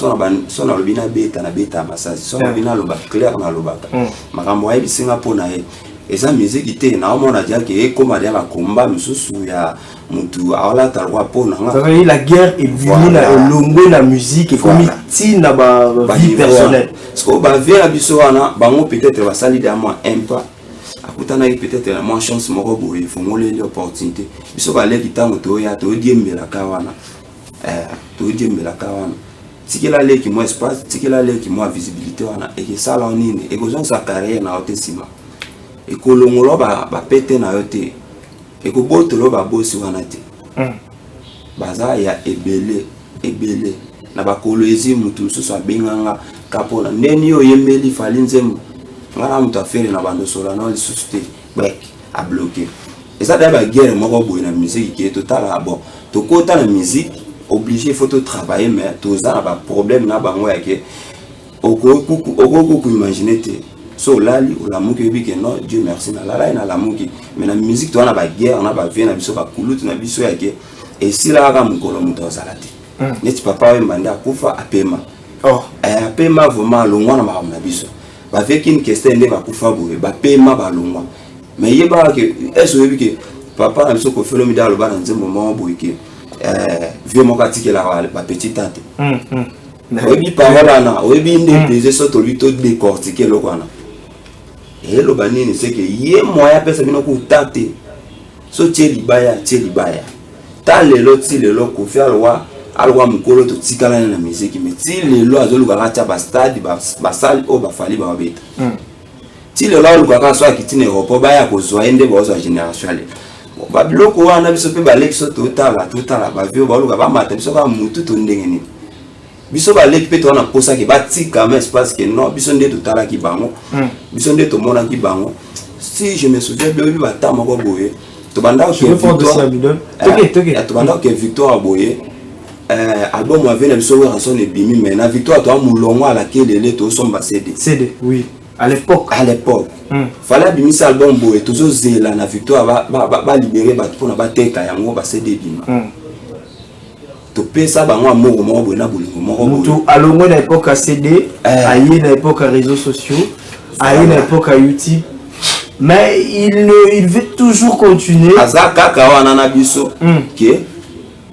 sona lobina beta masasi sona bina loba clair na lobaka makambo ya bisinga pona ye eza musique te na omona dia ke ekoma dia ba komba misusu ya mutu awala talwa pona nga la guerre est venue na longo na musique et comme tina ba vie personnelle parce que ba vie la biso wana bango peut-être ba sali dia moi un pas akutana peut-être la moins chance moko boye fongole l'opportunité biso ba leki tango to ya to diembela ka wana to diembela ka wana tikela leki moi espace tikela leki moi visibilité wana et que ça là nini et que sa carrière na otesima et que longolo ba pété na yote et que botolo ba bosi wana te baza ya ebele na ba koloezi mutu so so benganga kapona ndeni yo yemeli fali nzemu ngana mutu afere na bando sola na lisuste back a bloquer et ça d'abord guerre moko boye na musique qui est total bon to kota na musique obligé faut travailler mais to za na ba problème na bango ya ke oko imaginer te so lali ou la muki bi ke non Dieu merci na la na la muki mais na musique to na ba guerre na ba vie na biso ba kulutu na biso ya ke et si la ka mukolo mutu azalati neti papa we mbanda kufa apema apema vraiment longwa na ba biso ba fait une question ne ba kufa boye ba pema ba longwa mais yeba ke eso yebi ke papa na biso ko felo mi dalo ba na nzembo mo boye ke vieux mo katike la ba petite tante oyebi parola na oyebi nde plaisir so to lui to décortiquer lo kwana et lo banini c'est que ye moya pesa bino ku tate so tsheli baya ta lelo ko fi alwa mukolo to tikala na musique mais ti lelo azoluka kacha ba stade ba sali o ba fali ba beta ti lelo aluka ka so akitine ropo baya ko zo ende bo zo génération ale ba biloko wana biso pe ba lexo total ba vio ba luka ba mata biso ka mutu to ndenge ni biso ba leki pe to na posa ke ba tika mais parce que non biso nde totala ki bango biso nde to mona ki bango si je me souviens bien ba ta moko boye to banda ko victoire to banda ko victoire boye album avait na biso wa son ebimi mais na victoire to amulongo ala kelele to somba CD oui à l'époque fallait bimisa album boye toujours zela na victoire ba libérer ba pona ba teka yango ba CD bima to pesa bango amour mo boye na bolingo mo mutu alongo na époque à CD ayi na époque à réseaux sociaux ayi na époque à YouTube mais il veut toujours continuer azaka ka wana na biso ke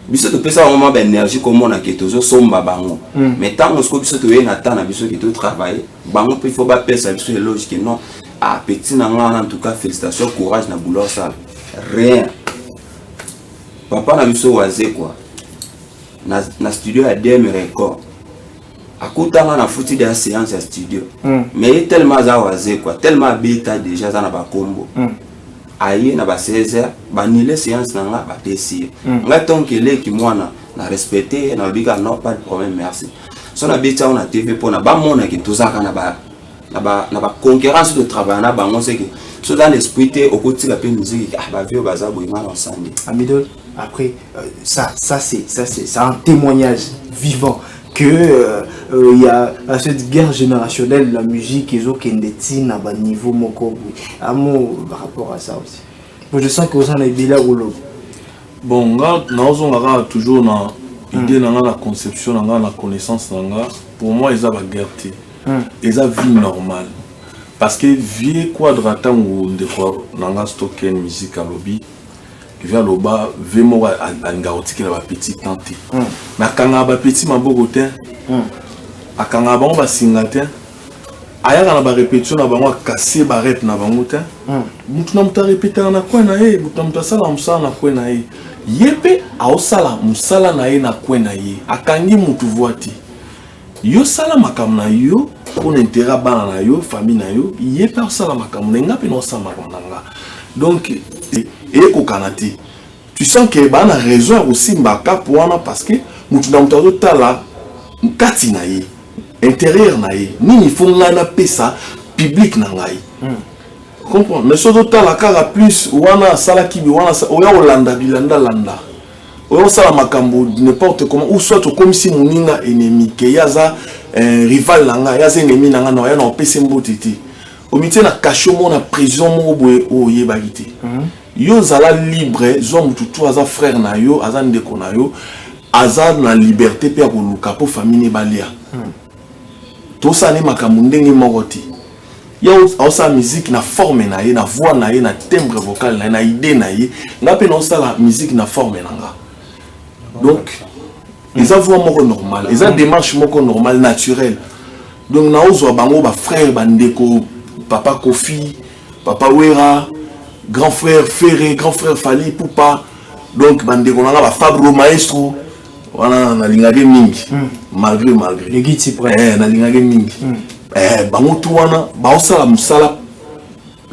biso to pesa vraiment ba énergie comme on a que toujours somba bango mais tant on se biso to yena tana biso qui to travailler bango il faut pas pesa biso est logique non ah petit na en tout cas félicitations courage na boulot ça rien papa na biso waze quoi na studio ya DM record akutanga na futi de séance à studio mais tellement za waze quoi tellement beta déjà za na ba combo aye na ba 16h banile séance na nga ba PC nga tonke leki mwana na respecter na bika non pas de problème merci so na beta on a TV pona ba mona ki tozaka na ba concurrence de travail na bango c'est que so dans l'esprit te okoti la pe musique ba vieux baza boyima na sandi Amidol après ça c'est un témoignage vivant que il y a cette guerre générationnelle la musique et Kendeti à bas niveau moko amo par rapport à ça aussi. Bon, je sens que vous en avez bien là ou l'autre. Bon, nous avons toujours na idée na la conception na la connaissance na pour moi ils ont la guerre ils ont vie normale parce que vie quadrata ou de quoi na stocker musique à lobby via loba vemo angaotiki la petite tante na kanga ba petit maboko te akanga bango ba singate aya na ba répétition na bango kasser ba rep na bango te mutu na muta répéter na kwa na ye mutu na muta sala musala na kwa na ye yepe aosala musala na ye na kwa na ye akangi mutu voiti yo sala makam na yo pour intérêt bana na yo famille na yo yepe aosala makam na ngapi no sala makam na nga donc et au Canada tu sens que bah na raison aussi mbaka pour parce que mutu na mutu tala kati na ye intérieur na ye nini font là na pesa public na ngai comprends mais so tala kala plus wana sala kibi wana oya olanda bilanda landa oya sala makambo n'importe comment ou soit comme si moninga ennemi que yaza rival na ngai yaza ennemi na ngai na ya na pesa mbotiti au métier na cachot na prison mo boye o yebagité yo zala libre zo mututu aza frère na yo aza ndeko na yo aza na liberté pe ko luka po famille balia to ça ne makambo ndenge moko ti ya osa musique na forme na ye na voix na ye na timbre vocal na idée na ye ngape na osa la musique na forme na nga donc ils ont voix moko normal ils ont démarche moko normal naturel donc na ozwa bango ba frère bandeko papa Kofi papa Wera grand frère Ferré grand frère Fali Poupa donc bandeko na ba Fabro Maestro wana na lingage mingi malgré les guides près na lingage mingi bango tout wana ba osala musala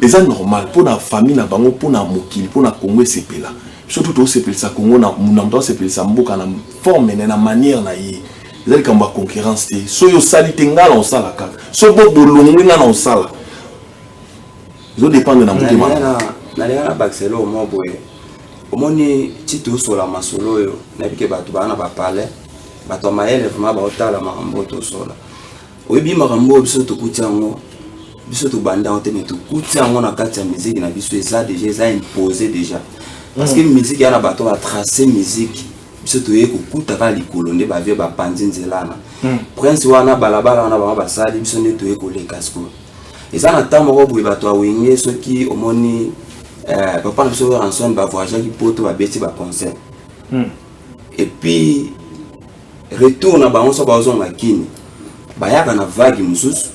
eza normal pour la famille na bango pour na mokili pour na Congo sepela surtout to sepela sa Congo na munamto sepela sa mboka na forme na manière na yi ezali kamba concurrence te so yo sali te ngala osala kaka so bo bolongo ngala osala zo dépendre na motema na lenga na baxelo mo boye omoni tito sola masolo yo na bike bato bana ba parler bato maele vraiment ba otala makambo to sola oyebi makambo biso to kutiango biso to banda on te meto kutiango na kati ya musique na biso eza déjà eza imposé déjà parce que musique yana bato ba tracer musique biso to yeko kutaka likolo nde ba vie ba panzi nzelana prince wana balabala wana ba basali biso nde to yeko leka sko eza na tamo ko boye bato awenge soki omoni papa na biso ranson ba voyager ki poto ba beti ba concert et puis retour na ba on so ba ozonga kini bayaka na vague mususu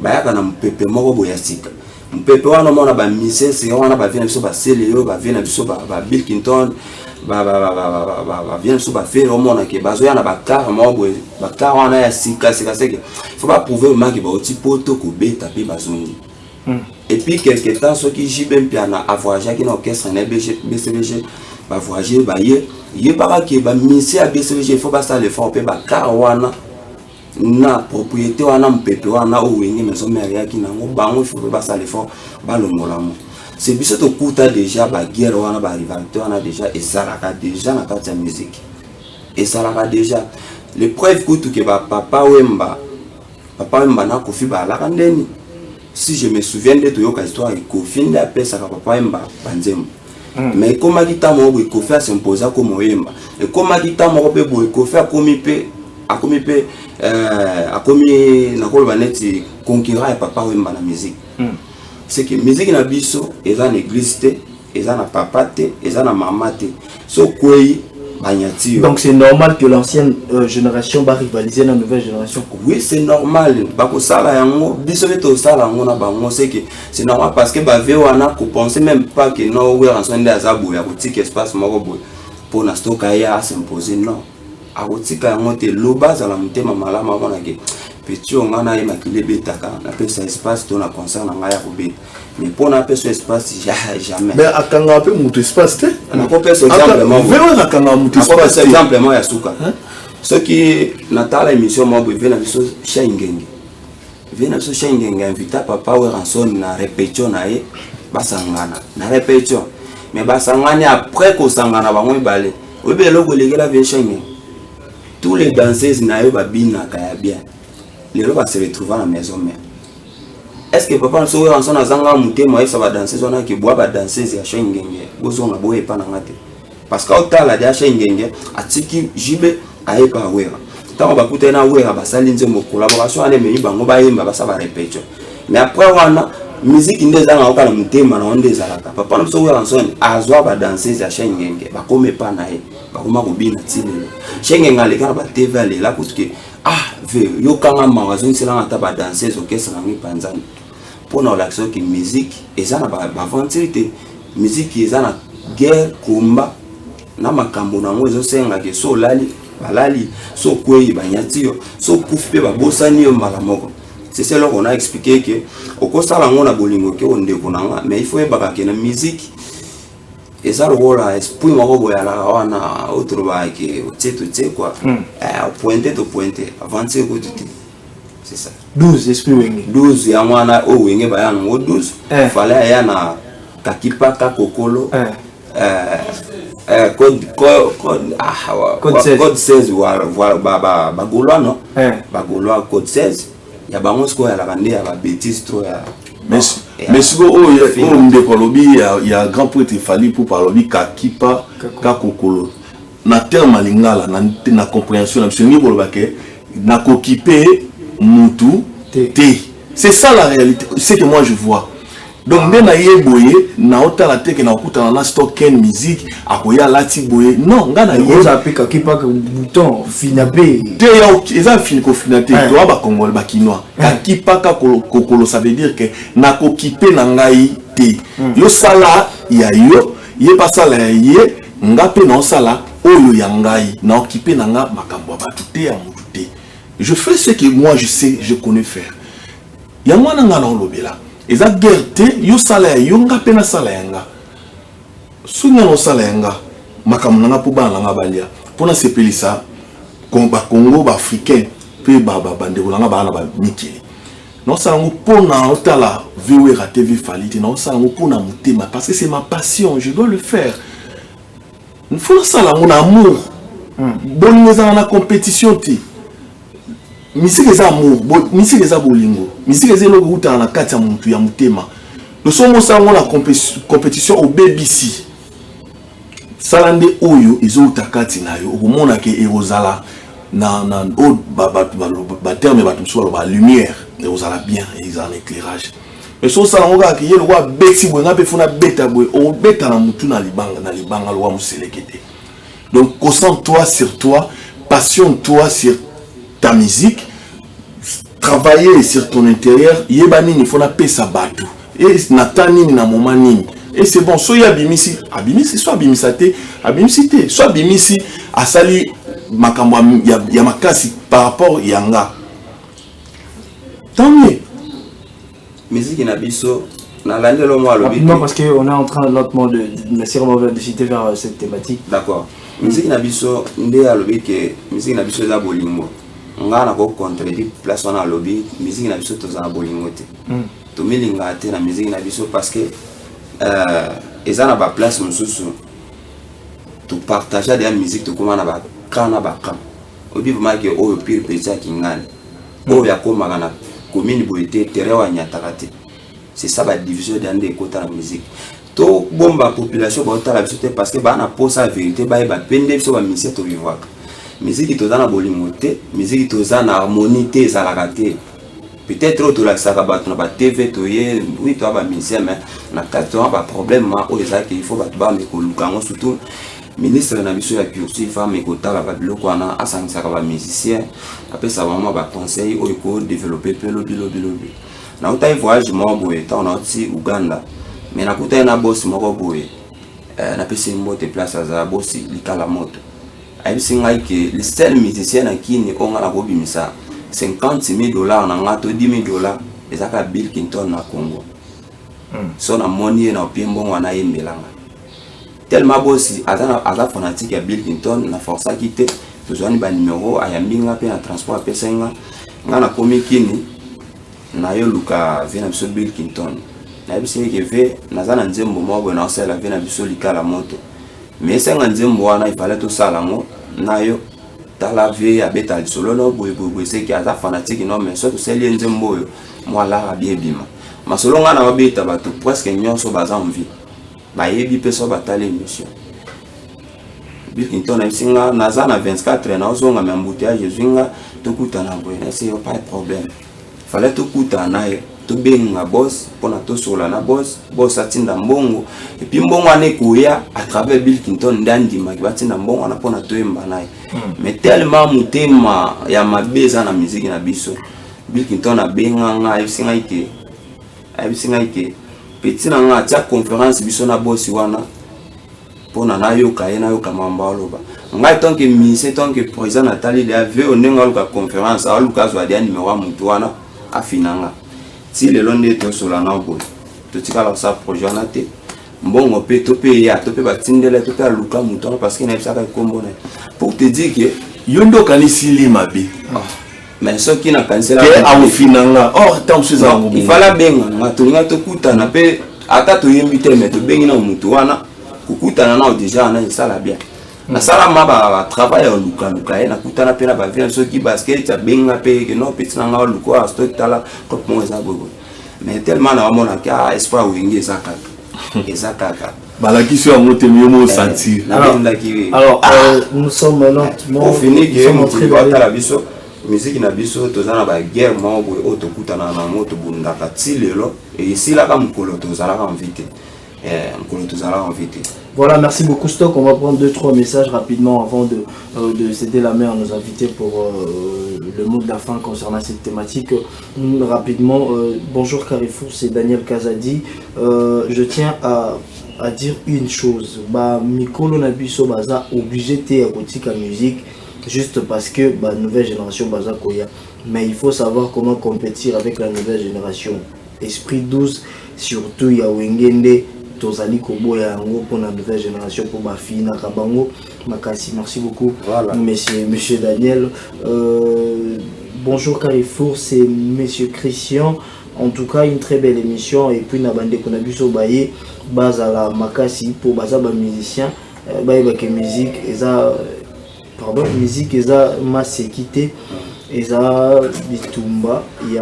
bayaka na mpepe moko boya sika mpepe wana mona ba misese wana ba vient biso ba Seleo ba vient biso ba Bill Clinton ba vient biso ba faire mona ke bazo yana ba car moko boya ba car wana ya sika seke faut pas prouver maki ba oti poto ko beta pe bazongi et puis quelque temps ceux qui jibem piana a voyager qui na orchestre na BCBG ba voyager ba ye para ke ba misi a BCBG faut pas ça le faire pe ba car wana na propriété wana mpepe wana owengi maison mère yaki nango bango faut pas ça le faire ba longolamo c'est biso to kuta déjà ba guerre wana ba rivalité wana déjà et ça la déjà na kati ya musique et ça la déjà les preuves kutu ke ba papa wemba na Kofi ba la kandeni si je me souviens de to yoka histoire Kofi nda pesa ka papa wemba banzemo mais comment kita mo bo Kofi a s'imposer comme wemba et comment kita mo pe bo Kofi a komi pe akomi na koloba neti concurrent ya papa wemba na musique c'est que musique na biso eza na église te eza na papa te eza na mama te so kwei banyati donc c'est normal que l'ancienne génération va rivaliser la nouvelle génération. Oui, c'est normal bako sala yango biso beto sala yango na bango c'est que c'est normal parce que ba vewana ko penser même pas que no we ranson nda azabu ya kotika espace moko boy pour na stock ya s'imposer non akotika yango te loba za la mutema malama bona ke petit ngana ye makile betaka na pesa espace to na concert na ngaya ko bet mais pour na pesa espace jamais mais akanga pe mutu espace te na ko pesa exemplement vewa akanga mutu espace exemplement ya suka ce qui natala émission mo bo vena biso shingenge invita papa we ranson na répétition na ye basangana na répétition mais basangani après ko sangana bango balé obelo ko legela ve shingenge tous les danseuses na yo babina kaya bien les gens se retrouvent à la maison mère est-ce que papa so we ranson azanga mutema ça va danser on a ki bois ba danseuse ya shingenge bozonga boye pa na ngate parce que otala dia shingenge atiki jibe ayepa wera tant ba kutena wera basali nzembo collaboration ane me bango ba yemba basa ba répétition mais après wana musique ndeza nga okala mutema na onde zalaka papa no so we ranson azwa ba danseuse ya shingenge ba kome pa na ye ba koma ko bina tilelo shingenge aleka ba TV ale la kutuke ve yo kanga magasin c'est là ta ba danseuse orchestre ngi panzani pour na l'action qui musique eza na ba aventure musique eza na guerre combat na makambo na ngo ezo senga ke so lali balali so kwei banyati yo so kufe ba bosani yo malamoko c'est ça qu'on a expliqué que au kosala ngo na bolingo ke onde konanga mais il faut eba ke na musique eza rola esprit moko boya la wana autre ba ke otete quoi pointer avancer ko tout c'est ça 12 esprit wenge 12 ya mwana o wenge ba ya ngo 12 fallait ya na kakipa ka kokolo code 16 voilà ba golwa no ba golwa code 16 ya bango sko ya la bande ya ba bêtise trop ya mais si il y a grand poète Fally pour parler kakipa kakokolo na terme lingala na compréhension na soni bolobake na kokipe mutu te. C'est ça la réalité, c'est que moi je vois. Donc dès na yeboye na otala te que na okuta na stock ken musique akoya lati boye non ngana yo zapika kipa que bouton finape te ya eza fini ko finate to ba congolais ba kinois kakipa ka kokolo ça veut dire que na kokipe na ngai te yo sala ya yo ye pas sala ya ye ngape na sala oyo ya ngai na okipe na nga makambo ba tuté ya muté. Je fais ce que moi je sais, je connais faire. Ya mwana nga na olobela eza guerre yo sala yo ngape na sala yanga sunya no sala yanga makambo nga po bana nga balia pona sepelisa komba Congo ba africain pe baba bande nga bana ba mikili non sala ngo pona otala VW TV Fally non sala ngo pona mutema parce que c'est ma passion, je dois le faire. Il faut sala mon amour bonne maison na compétition ti musique eza amour, musique eza bolingo, musique eza logo uta na kati ya muntu ya mutema. Nous sommes sango na compétition au BBC. Salande oyo ezo uta kati na yo, okomona ke erozala na o ba terme ba tumso ba lumière, erozala bien, ils en éclairage. Mais so sango ga ke yelo wa beti bo ngape funa beta bo, o beta na mutu na libanga lo wa muselekete. Donc concentre-toi sur toi, passionne-toi sur ta musique, travailler sur ton intérieur, yebani il faut na pesa bato et natani na moment nini et c'est bon so ya bimisi soit bimisate abimisite soit bimisi asali makambo ya makasi par rapport yanga tant mieux. Musique na biso na landelo mo alobi rapidement parce que on est en train lentement de citer vers cette thématique. D'accord. Musique na biso nde alobi que musique na biso za bolingo nga na ko contredire place on a lobby musique na biso toza bolingo te to milinga te na musique na biso parce que eza na ba place mususu to partager de la musique to koma na ba kana ba kam obi vraiment que o pire pesa kingani o ya koma na commune boité terewa nyataka te. C'est ça la division d'ande kota la musique to bomba population ba ta la biso te parce que ba na posa vérité ba pende biso ba musique to vivre. Musique toza na bolingo te, musique toza na harmonie te ezalaka te. Peut-être to la saka ba na ba TV to ye, oui to ba musicien mais na kato ba problème o ezaki il faut ba ba me ko lukango surtout ministre na biso ya culture femme ko tala ba biloko na asangisa ba musicien après ça vraiment ba conseil o ko développer pe lobi. Na utai voyage mo boye ta na ti Uganda mais na kuta na boss moko boye na pesi mbote place za boss likala moto. Aïe, que le seul musicien qui n'est pas en bimisa $50,000 na ngato $10,000 ezaka Bill Clinton na Congo. So na money na piembo wana yembelanga. Tellement bossi aza fanatique ya Bill Clinton na força quitter tozwani ba numéro ayambinga pe na transport pesenga ngana komi kini na yo luka vena biso Bill Clinton. Na biso ke ve nazana nzembo moko na osela vena biso likala moto. Mais c'est un nzembo wana il fallait tout ça lango nayo tala vie abeta solo no boy c'est qui a fanatique non mais surtout c'est les nzembo yo moi la bien bima ma solo ngana babeta bato presque nyonso baza envie ba yebi peso batale émission Bill Clinton a singa nazana 24 na ozonga me embouteillage zinga tokuta na boy c'est pas de problème fallait tokuta nayo to benga boss pona to sola na boss atinda mbongo et puis mbongo ane kuya à travers Bill Clinton ndandima ki batinda mbongo na pona to emba naye mais tellement mutema ya mabeza na musique na biso Bill Clinton a benga nga singa ike petit na nga tia conférence biso na boss wana pona na yo kamamba loba ngai tant que ministre tant que président Nathalie de avait onenga luka conférence a luka zo dia numéro mutu wana afinanga. Si le long de tout sur la nabo, tout ça là ça projet en athée. Bon on peut toper ya toper batindele toper à luka mouton parce qu'il n'a pas de combo. Pour te dire que yondo kanisi li mabe. Mais ce qui n'a cancellé à au finanga. Oh tant c'est ça. Il fallait bien matulinga to kutana pe ata to inviter mais to bengi na mutu wana kukutana na déjà na ça la bien. Na sala maba travail au luka na kutana pe na ba vient ceux qui basket ya benga pe que non petit na luka stock tala comme moi ça bobo mais tellement na mona ka espoir wingi ezakaka balaki sur monter mieux sentir. Alors nous sommes lentement au fini que la biso musique na biso tozana ba guerre mo boy otokutana na moto bundaka ti lelo et ici là comme kolo tozala invité Voilà, merci beaucoup Stock. On va prendre 2-3 messages rapidement avant de céder la main à nos invités pour le mot de la fin concernant cette thématique. Rapidement, bonjour Carrefour, c'est Daniel Kazadi. Je tiens à dire une chose. Mikolo Nabiso Baza obligé de écouter la musique juste parce que nouvelle génération Baza Koya. Mais il faut savoir comment compétir avec la nouvelle génération. Esprit 12, surtout Yawengende. Tozali Koboya pour la nouvelle génération pour ma fille Nakabango. Makasi, merci beaucoup. Voilà. Monsieur Daniel. Bonjour Carrefour, c'est Monsieur Christian. En tout cas, une très belle émission. Et puis, Nabande Konabuso Baye, Bazala Makasi pour Bazaba musicien. Baye Bake musique, musique, Eza Masekite, Eza Bitumba, il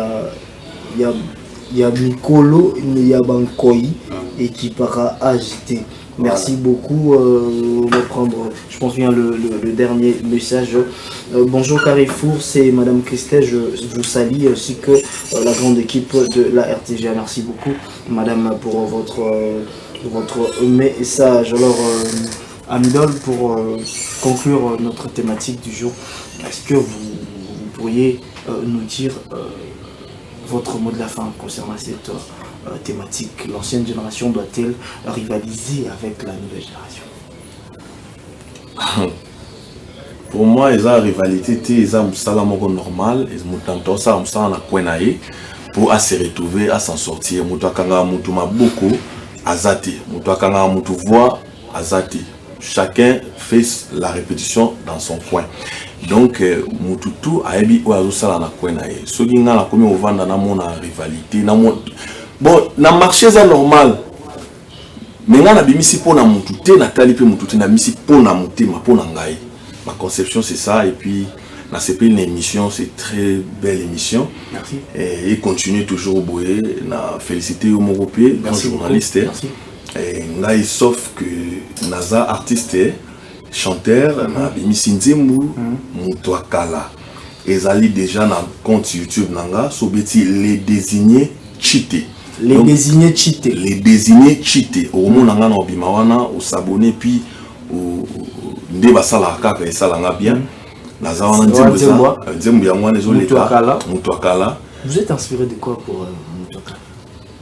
y a Mikolo, il y a Bankoi et qui para agiter. Merci beaucoup. On va prendre, je pense bien le dernier message. Bonjour Carrefour, c'est Madame Christelle, je vous salue ainsi que la grande équipe de la RTGA. Merci beaucoup Madame pour votre message. Alors Amidol, pour conclure notre thématique du jour, est-ce que vous pourriez nous dire votre mot de la fin concernant cette thématique? L'ancienne génération doit-elle rivaliser avec la nouvelle génération? Pour moi, il y a une rivalité, il y a un salamoko normal, il y a un salamoko pour se retrouver, à s'en sortir. Chacun fait la répétition dans son coin. Donc, Mututu a ébi ou azosala na coin na ye. Ce qui n'a la commis au vent dans mon rivalité, bon, na marché ça normal. Mais on a mis ici pour na Mututu, Nathalie pe Mututu na mis ici pour na Mutema, pour na ngai. Ma conception c'est ça et puis na CP une émission, c'est très belle émission. Merci. Et continue toujours au boyer, na félicité au Mogopé, grand journaliste. Merci. Et ngai sauf que naza artiste chanteur na bimisi nzembu mutu akala ezali déjà na compte YouTube nanga sobeti les désignés cheatés. Les désignés cheatés. Les désignés cheatés. Au moment nanga na obima wana au s'abonner puis au nde basala kaka esalanga bien. Naza wana nzembu ya mwana ezoleka mutu akala. Vous êtes inspiré de quoi pour mutu akala?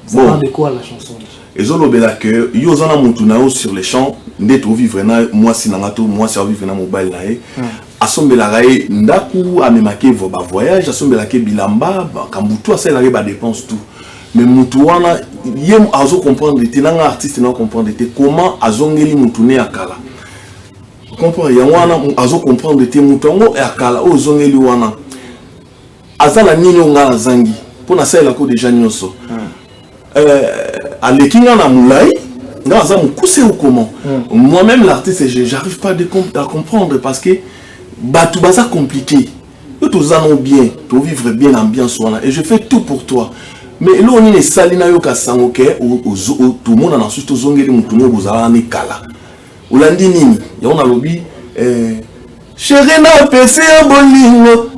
Ça parle de quoi la chanson? Ezolobela que yozana mutu na sur les champs ndeto vivre na moi si nangato moi si vivre na mobile na e asombela gae ndaku amemake ba voyage asombela ke bilamba kambutu asela ba dépense tout mais mutu wana yem azo comprendre te nanga artiste na comprendre te comment azongeli mutu ne akala comprendre ya wana azo comprendre te mutu ngo e akala ozongeli wana azala nini ngala zangi pona sala ko déjà nyonso Alekinga na moulay, ou comment moi-même l'artiste, j'arrive pas à comprendre parce que tout ça compliqué. Tout ça non bien, tout vivre bien l'ambiance et je fais tout pour toi. Mais là on est salina yo kasango ke tout le monde a ensuite zongeli mutuno bozala ni kala. Ulandi nini? Ya on a lobby chérie na pesi ya bolingo.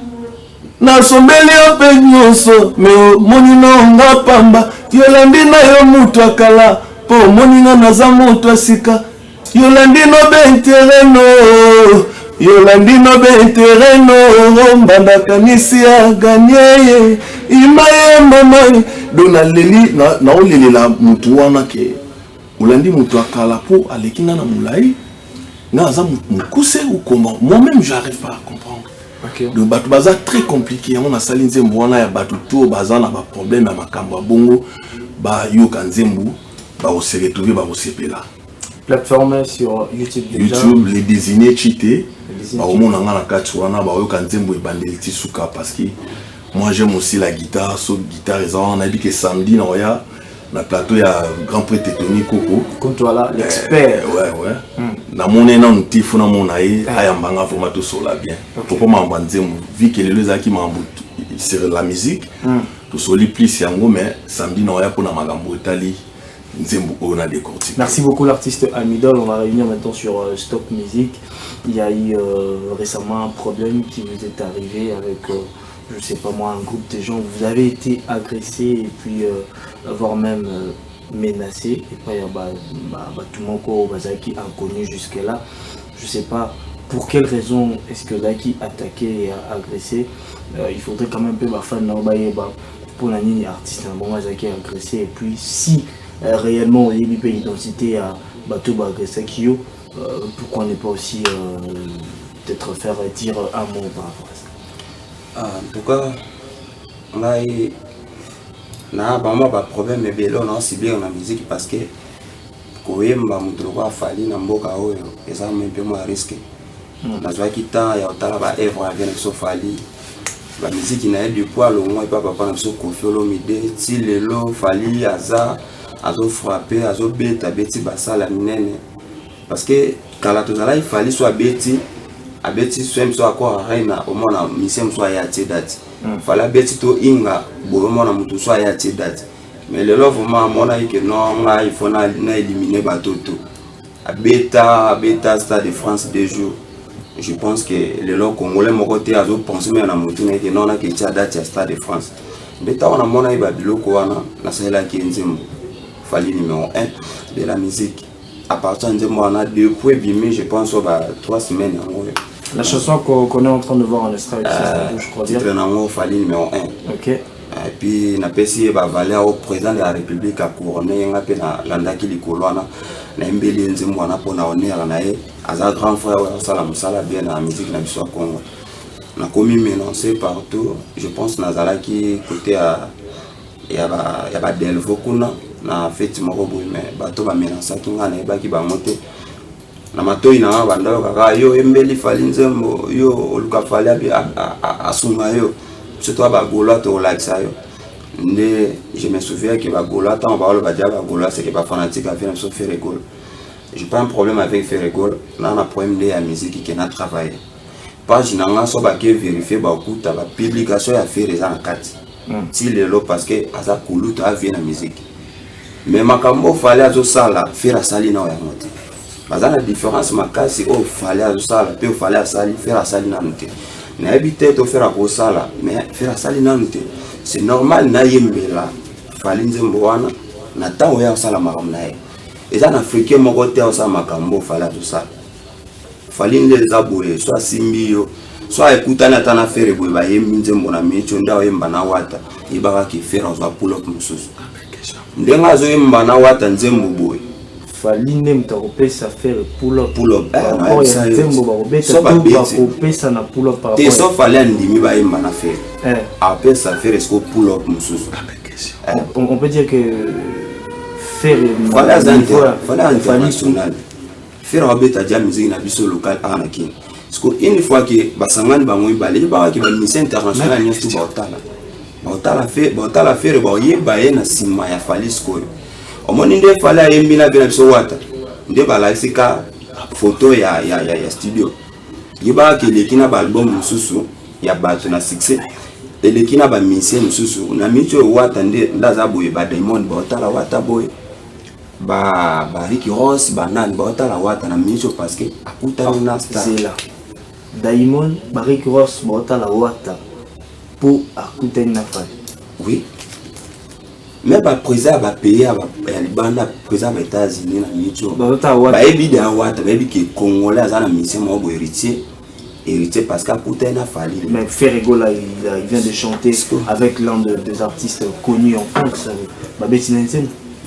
Na sombeli ope nyonso me monino nga pamba yolandi na yo mutu akala po moninga naza mutu asika yolandi no bentereno mbanda kanisi ya ganye imaye mama dona leli na olelela mutu wana ke olandi mutu akala po alekinga na mulai nga aza mukuse ou comment moi-même j'arrive pas à comprendre. Okay. Le bateau baza très compliqué. On a salé nzembo wana ya bateau tout baza na ba problème ya makambo bongo ba yo kanzembo ba o se retrouver ba o sepela. Plateforme sur YouTube déjà. YouTube les désignés cheatés. Ba o mona nga na kati wana ba yo kanzembo e bandeli tisuka parce que moi j'aime aussi la guitare, sauf guitare et ça on a dit que samedi na oya na plateau ya grand prêtre Tony Coco. Comme toi là l'expert. Ouais. Na mona na ntifu na mona e ayambanga vraiment tout sur la bien. Pourquoi m'ambanzemu vu que les aki mambo sur la musique to soli plus yango mais samedi na ya pona magambo etali nzembo on a décortiqué. Merci beaucoup l'artiste Amidol. On va revenir maintenant sur Stop Music. Il y a eu récemment un problème qui vous est arrivé avec je sais pas moi, un groupe de gens. Vous avez été agressé et puis voire même menacé. Et puis tout le monde qui inconnu jusque là. Je sais pas pour quelle raison est-ce que là qui attaqué et agressé. Il faudrait quand même un peu fan pour la ligne artiste qui est agressé et puis si réellement il y a une identité à bateau agressé Kyo, pourquoi ne pas aussi peut-être faire dire un mot par rapport à ça. En tout cas, là, pas problème mais bien on a ciblé la musique parce que koyemba mutu a fallu na mboka oyo eza même peu moins risqué. Nazwa kita ya otala ba evre avec so fali la musique na du poids le moins pas papa na so Koffi Olomide ti lelo fali aza azo frapper azo beta beti basala minene parce que kala tozala il fallait soit beti abeti swem so akwa reina au mona mission so ya tidati fala beti to inga bo mona mutu so ya tidati mais le love vraiment mona que non là il faut na éliminer batoto beta Stade de France 2 jours. Je pense que les gens congolais m'ont côté à penser mais on a montré que non on a que tu as date Stade de France. Beta on a mona iba biloko wana na sala qui nzembo fali numéro 1 de la musique. À partir de moi on a depuis bimé je pense au 3 semaines en gros. La chanson qu'on est en train de voir en extrait je crois bien. Titre fali numéro 1. OK. Et puis na pesi ba valer au président de la République à couronner nga pe na landaki likolwana na mbeli nzembo wana pona honneur na ye aza grand frère wa sala musala bien na musique na biso Congo. Na komi menacé partout, je pense nazalaki côté à ya ba Delvo kuna na fête moko boy mais bato ba menacer kinga na ebaki ba moto na matoi na banda kaka yo embeli fali nzembo yo oluka fali abi asunga yo surtout ba gola to like ça yo ndé je me souviens que ba gola tant ba le ba dia ba gola c'est que ba fanatique a fait so faire rigole. J'ai pas un problème avec faire rigole là on a problème de la musique qui n'a travaillé page nanga so ba ke vérifier ba kuta ba publication ya faire les en 4 si lelo parce que aza kuluta a vient la musique mais makambo fallait azo sala faire sali na ya moto bazana différence makasi o fallait azo sala pe o fallait sali faire sali na moto na habité to faire ko sala mais faire sali na moto c'est normal na yembela fallait nzembo wana na tawo ya sala makambo na ye eza na africain moko te o sala makambo fallait azo sala fallait les aboué soit simbio soit écoutana tana faire boy ba yembi nzembo na micho ndawo yemba na wata ibaka ki faire on pull up mususu ndenga zo yemba na wata nzembo boy Faline mtakopesa faire pull up nzembo ba obeta bakopesa na pull up par rapport te so fallait ndimi ba yemba na faire après ça faire esco pull up mususu on peut dire que faire fallait international faire obeta dia musique na biso local anaki. Parce qu'une fois que basangani bango ibale ba ki ba mission international ni tout baotala faire ba yeba na sima ya falisco omoni nde fala yembi na bena biso wata nde bala sika photo ya studio yeba ki lekina ba album mususu ya bato na succès lekina ba mission mususu na micho wata nde ndaza boye ba Diamond baotala wata boye ba Ricky Ross banane baotala wata na micho parce que akuta na star Diamond, Barrick Ross, Bota la Wata pour écouter une affaire. Oui. Mais le président va payer à la président des États-Unis. Il y a des Congolais qui ont mission héritier parce qu'il a une affaire. Mais Ferrego, là, il vient de chanter avec l'un des artistes connus en France.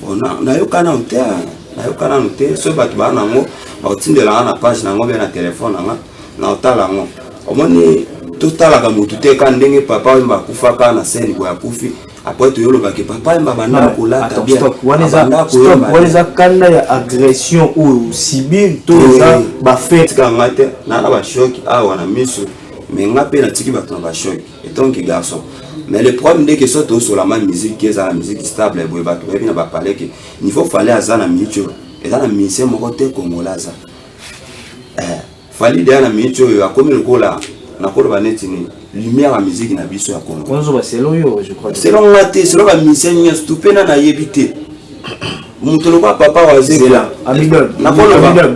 On a eu qu'à noter. Ce bâtiment, on a la page, on a un téléphone. Na otala ngo omoni totala ka mutu te ka ndenge papa wemba kufaka na seni kwa kufi après to yolo ba ke papa wemba bana kulata bien waneza kanda ya agression ou civil to za ba fait ka ngate na ba choc a wana miso mais ngape na tiki ba to ba choc et donc garçon mais le problème de que ça to sur la musique qui est la musique stable boy ba to bien ba parler que niveau fallait azana micho et dans la mission moko te kongolaza fali de na micho yo akomi lokola na kolo baneti ni lumière à musique na biso ya Congo. Selon yo, je crois. Selon moi, selon la musicien stupenda na yebité. Moutolo papa wazé c'est là. Amidol.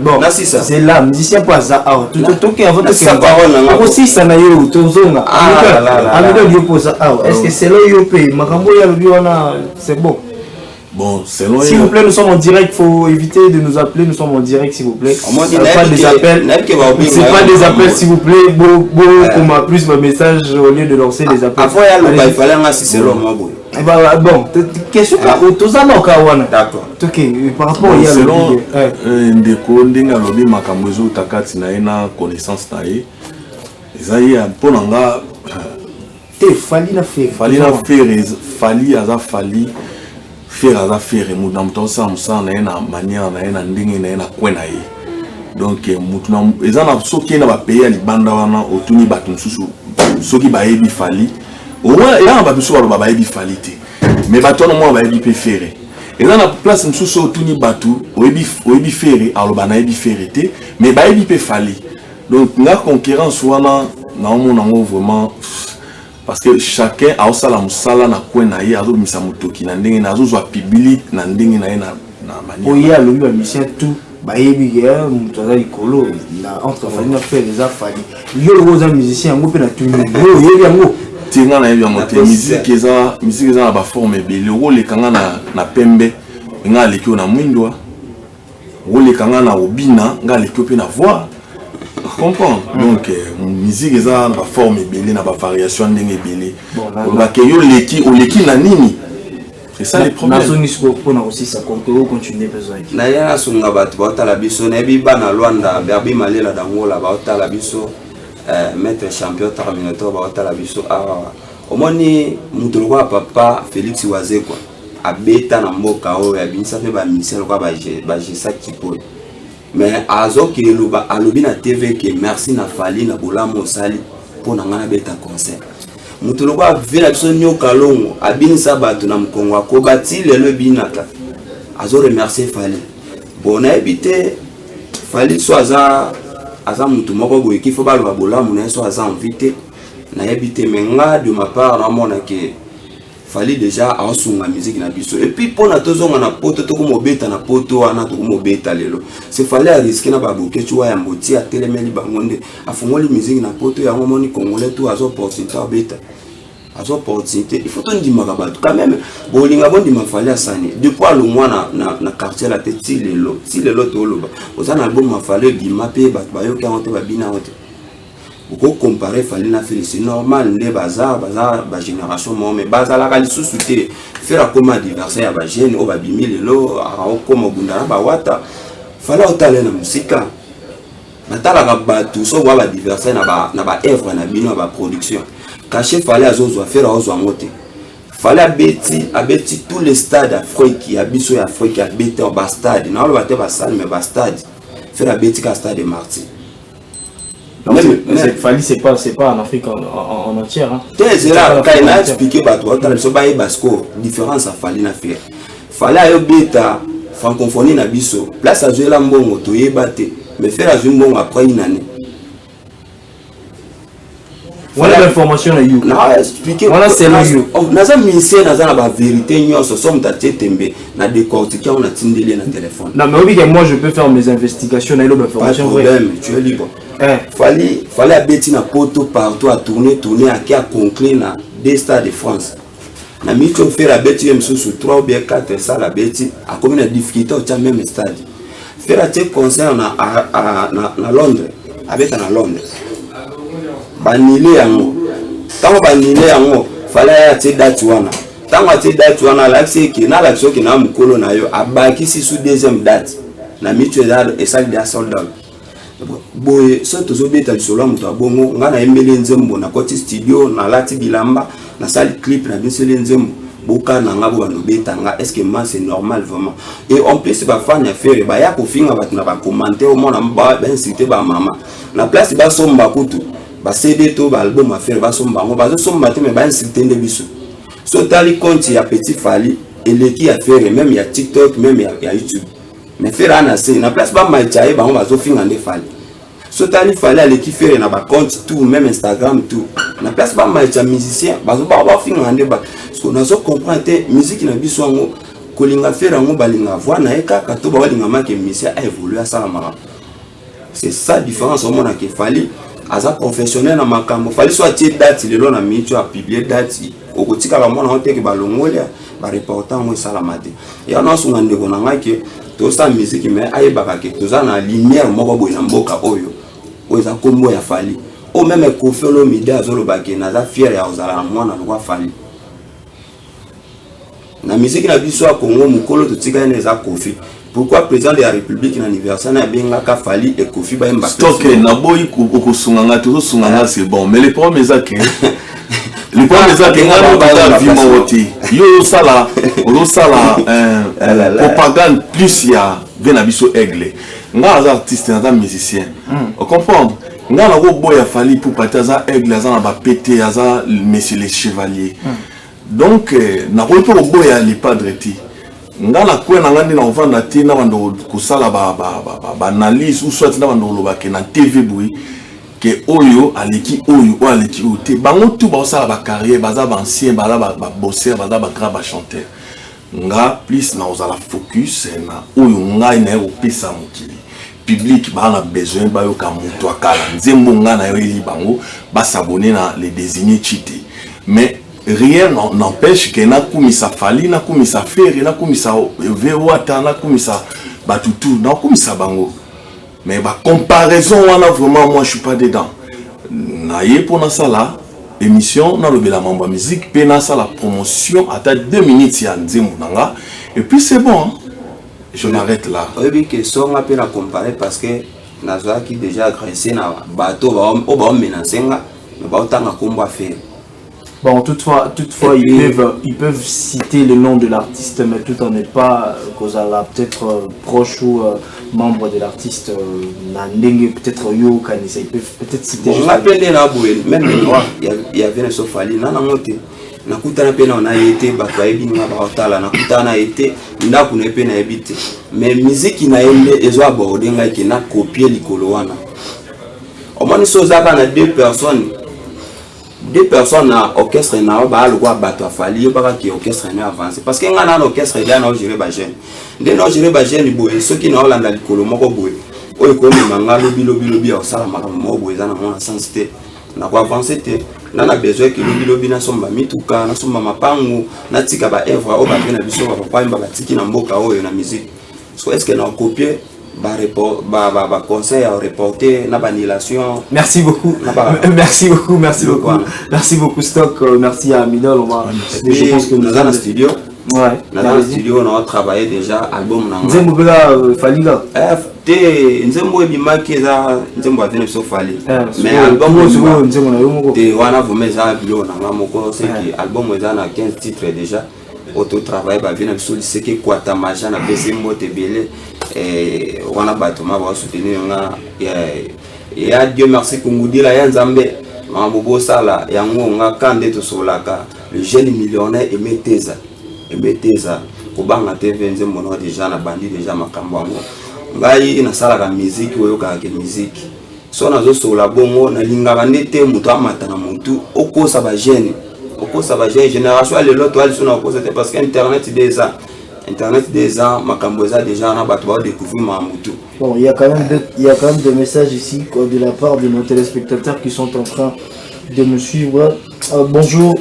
Bon. C'est là, musicien pas ça. Tout avant de sa parole là. Aussi ça na yo tozonga. Amidol yo pose ça. Est-ce que selon yo paye makambo ya biona c'est bon. Bon, selon s'il vous plaît, nous sommes en direct, faut éviter de nous appeler, nous sommes en direct s'il vous plaît. Pas des appels. C'est pas des appels s'il vous plaît. Comme plus vos messages au lieu de lancer des appels. Avant il fallait un selon moi. Bon, question d'accord. OK, par rapport à selon ndeko ndinga lobi makambo zo takati na ina connaissance na ye. Ezali pour nanga fali na faire faire à faire mutu na ça na ena manière na ena ndingi na ena kwena ye donc mutu na ezana soki na ba pays ya libanda wana otuni batu nsusu soki ba yebi fali au moins ya ba biso ba yebi fali te mais batu na moi ba yebi pe faire ezana place nsusu otuni batu oyebi faire aloba na yebi faire te mais ba yebi pe fali donc la concurrence wana na omona ngo vraiment parce que chacun a aussi la musala na kwena ye azo misa mutoki na ndenge na zo public na ndenge na manière oya lobi ba mission tout ba yebi ya muto za likolo na entre fali na faire les afali yo lo za musicien ngo pe na tuni yo yebi yango tinga na yebi yango te musique eza na ba forme ebele o le kanga na pembe nga lekio na mwindwa o le kanga na obina nga lekio pe na voix comprendre donc musique eza na forme ebele na ba variation ndenge ebele ba ke yo leki na nini c'est ça les problèmes na zone siko pona aussi ça continuer besoin na ya sunga batu ba tala biso na bi bana Luanda berbi malela dangola ba tala biso maître champion terminator ba tala biso omoni mutolo kwa papa Félix Wazekwa abeta na mboka o ya binisa pe ba ministère kwa ba jesa kipo mais azo ki luba alobi na TV que merci na fali na bolamo sali pona ngana beta concert mutolo kwa vela biso nyoka longo abinisa batu na mkongo ko bati lelo binaka azo remercier fali bona ebite fali so aza mutu moko boye ki fo ba lo bolamo na so aza invité na ebite menga de ma part na mona que fali déjà a sunga musique na biso et puis pona tozonga na poto to ko mobeta na poto wana to ko mobeta lelo c'est fallait à risquer na baboke chwa ya mboti a telemeli bangonde afungoli musique na poto ya ngomoni congolais tout azo opportunité beta azo opportunité il faut to ndima ka batu quand même bolinga bondi mafali asani depuis le mois na quartier la tête si lelo to loba ozana album mafali bima pe batu bayoka onto babina onto Vous comparez fallait na faire c'est normal les bazar ba génération mais bazar la kali sous-souté faire comme anniversaire ba jeune au ba bimile lo comme bundana ba wata fallait otaler na musika natala ka batu so ba anniversaire na ba œuvre na bino ba production caché fallait azozo faire ozo moté fallait abeti tous les stades africains ya biso ya Afrique abeti ba stade na ba te ba salle mais ba stade faire abeti ka stade Martyr. Fali c'est pas en Afrique en entière hein. C'est là quand il a expliqué bah toi tu as so ba basco différence à Fali na faire. Fali ayo beta francophonie na biso. Place à jouer la mbongo to yebate mais faire à jouer mbongo après une année. Voilà l'information na you. Na expliquer voilà c'est là you. Naza ministère naza na ba vérité nyoso somme ta tembe na décortiquer on a tindeli na téléphone. Non mais oui que moi je peux faire mes investigations na l'information vraie. Tu es libre. Fallait abeti na poto partout à tourner à conclure na des stades de France. Na mito faire abeti sur 3 ou bien 4 salles abeti a comme une difficulté au même stade. Faire un concert na Londres, avec na Londres. Banile yango. Tango banile yango, fallait ate date wana. Tango ate date wana l'accès qui na l'action qui na mukolo na yo abaki si sous deuxième date. Na mito et ça de sold out. Boye so tozobeta lisolo muto abongo nga na emele nzembo na koti studio na lati bilamba na salle clip na biso le nzembo boka na ngabo ba nobeta nga est-ce que moi c'est normal vraiment et en plus ba fan ya faire ba ya ko finga ba na ba commenter au moins ba inciter ba mama na place ba somba kutu ba CD to ba album a faire ba somba ngo ba somba te mais ba inciter nde biso so tali compte ya petit Fali et le qui a faire même ya TikTok même ya YouTube. Mais faire un assez, na place ba maïchaye ba on va zo finga nde Fali. So tali Fali ale ki faire na ba compte tout même Instagram tout. na place ba maïcha musicien bazo ba finga ndeba parce que nazo comprendre musique na biso ngo kolinga faire ngo balinga voix na ekaka to ba balinga make musicien a évolué à ça la mara. C'est ça différence au monde qui fallait aza professionnel na makambo fallait soit tie date le long na mitu a publier date au kotika la mona hote ke balongolia ba reporter ngo sala mate ya na sunga ndeko na ngaki to sa musique mais ayebaka ke to za na lumière moko boy na mboka oyo oza kombo ya fali o même kofelo media zolo bake na za fier ya ozala mwana lokwa fali na musique na biso a Congo mukolo to tika ne za kofi. Pourquoi le président de la République l'anniversaire n'a bien qu'à Fali et Kofi Baemba. Stock na boy ko sunganga to sunganga c'est bon mais les problèmes ezake les problèmes ezake ngana ba vie moti yo sala propagande plus ya vena biso aigle nga za artiste na musicien on comprendre nga na go boy Fali pour partager aigle za na ba pété za messieurs les chevaliers donc na ko to boy ya li padre ti ngala kwena ngandi na ovanda te na bando kusala ba analyse ou soit na bando lobake na TV boui que oyo aleki oyo o aleki ote bango tout ba sala ba carrière baza ba ancien baza ba bosser baza ba grand ba chanteur nga plus na ozala focus na oyo ngai na yo pesa mokili public ba na besoin ba yo ka muto akala nzembo nga na yo eli bango ba s'abonner na les désignés chité mais rien n'empêche que na kumisa Fali na kumisa Ferry na kumisa Vewata na kumisa Batutu na kumisa bango mais ba comparaison wana vraiment moi je suis pas dedans na ye pour na sala émission na lobela mamba musique pe na sala promotion à 2 minutes ya nzembo nanga et puis c'est bon hein? Je m'arrête là oui que son a peine à comparer parce que nazoa qui déjà agressé na bateau ba menacenga na ba otanga kombo faire. Bon, toutefois ils peuvent citer le nom de l'artiste, mais tout en n'est pas Kozala, peut-être proche ou membre de l'artiste, peut-être Yo Kanisa, ils peuvent peut-être citer. On appelle les Naboué, même il y avait un Sofali, nakutana pe na été batwayebi nga baotala nakutana été ndako na pe na ebite mais musique na yende ezo aborder nga ki na copier likolo wana au moins sozaka na deux personnes à orchestre na ba le quoi bato afali ba ki orchestre na avancer parce que nga na orchestre ya na gérer ba jeune nde na gérer ba jeune boye soki na olanda likolo moko boye oyo ko manga lobi au sala maka mo boye za na mona sensité na ko avancer te na besoin que lobi na somba mituka na somba mapangu na tika ba œuvre o ba na biso ba pamba ba tiki na mboka oyo na musique so est-ce que na copier ba conseil à reporter na annulation. Merci beaucoup. Merci beaucoup Stock, merci à Midol. Je pense que nous dans le studio. Ouais. Dans le studio on a travaillé déjà album na. Nzembo bela Faliga. Nzembo ebimaki za nzembo avene so Fali. Mais album nzembo na yo moko. Te wana vomeza bilo na moko c'est que album eza na 15 titres déjà. Auto travail ba vina biso liseke kwata maja na besembo te belé wana bato ma ba soutenir nga ya Dieu merci kungudila ya nzambe ma bobo sala yango nga kande to solaka le jeune millionnaire emeteza kubanga TV nzembo no déjà na bandi déjà makambo ngo ngai na sala ka musique oyo ka ke musique so na zo sola bongo na linga ndete muto amata na mutu okosa ba jeune génération les lots toile sur parce que internet des ans makamboza déjà on a battu découvrir Mamutu. Bon, il y a quand même des messages ici de la part de nos téléspectateurs qui sont en train de me suivre. Bonjour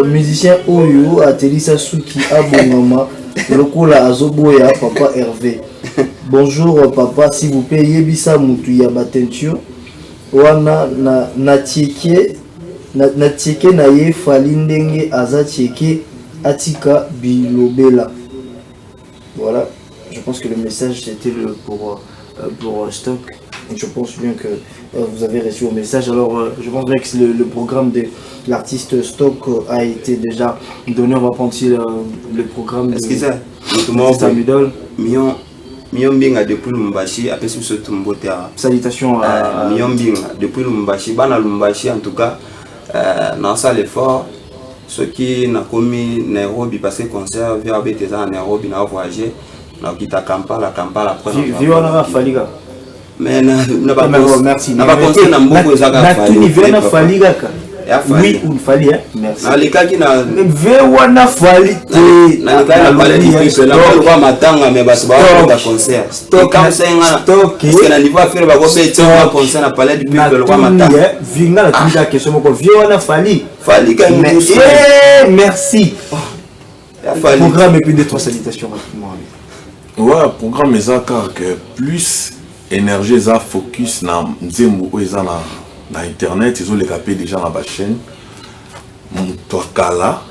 musicien Oyo Atelisa Suki Abongama Lokola Azoboya papa Hervé. Bonjour papa, s'il vous plaît Yebisa Mutu ya Batentio wana na tieke na ye Fali ndenge aza tieke atika bilobela. Voilà, je pense que le message c'était pour Stock. Donc je pense bien que vous avez reçu le message. Alors je pense bien que le programme de l'artiste Stock a été déjà donné. On va prendre ici le programme de l'artiste Amidol. Miyombinga depuis Lumbashi, après ce Tumbote. Salutations à Miyombinga depuis Lumbashi. Bana Lumbashi en tout cas, dans ça l'effort. Ceux qui n'ont commis Nairobi parce que concert via BTZ en Nairobi n'a voyagé, n'a quitté Kampala après. Viva na Faliga. Mais n'a pas merci. N'a pas concert n'a beaucoup Faliga. Oui, il fallait, hein. Merci. Na leka ki na Vewana fali te. na leka na parler du people na kwa matanga me bato ba kwa concert. Stock comme ça stock. Parce que na niveau affaire ba ko bete na concert na parler du people kwa matanga. Vinga la tunda question moko Vewana fali. Fali ka merci. Programme et puis des trois salutations rapidement. Ouais, programme ezaka que plus énergie za focus na nzembo eza na internet ils ont les capé déjà dans la chaîne Mutwakala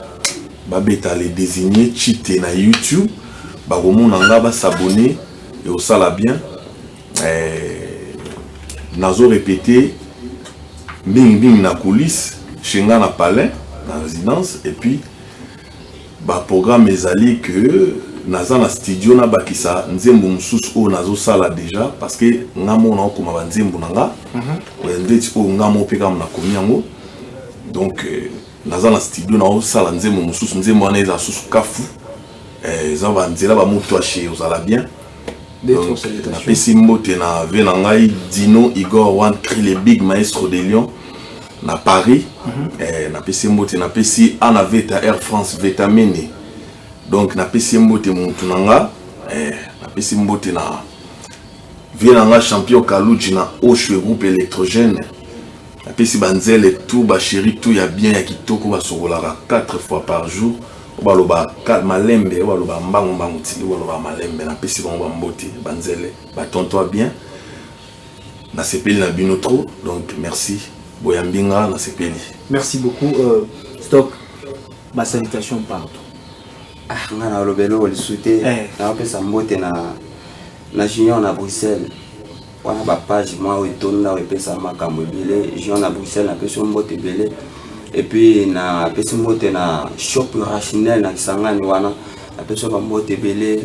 babeta les désigner chité na YouTube ba komona nga ba s'abonner et au sala bien nazo répéter bing na coulisse chenga na palais na résidence et puis ba programme ezali que naza na studio na bakisa nzembo mususu o nazo sala déjà parce que ngamo na okoma ba nzembo nanga ndeti o ngamo peka na komi yango donc naza na studio na osala nzembo mususu nzembo wana eza susu kafu eza ba nzela ba moto ache ozala bien na pesi mbote na ve na ngai Dino Igor One Cri les big maestro de Lyon na Paris na pesi mbote na pesi ana veta Air France Vitamine donc na pesi mbote muntu nanga na pesi mbote na vient nga champion Kaluji na Oshwe groupe électrogène na pesi banzele tout ba chéri tout ya bien ya kitoko ba sokolaka 4 fois par jour ba loba malembe ba loba mbango tili ba loba malembe na pesi bango mbote banzele ba tonto bien na sepeli na bino trop donc merci boyambinga na sepeli merci beaucoup stock ba salutation partout. nga na lobelo oli souhaiter na pesa mbote na junior na Bruxelles wana ba page moi etonda pesa makambo ebele junior na Bruxelles na pesa mbote ebele et puis na pesa mbote na shop rationnel na Kisangani wana na pesa mbote ebele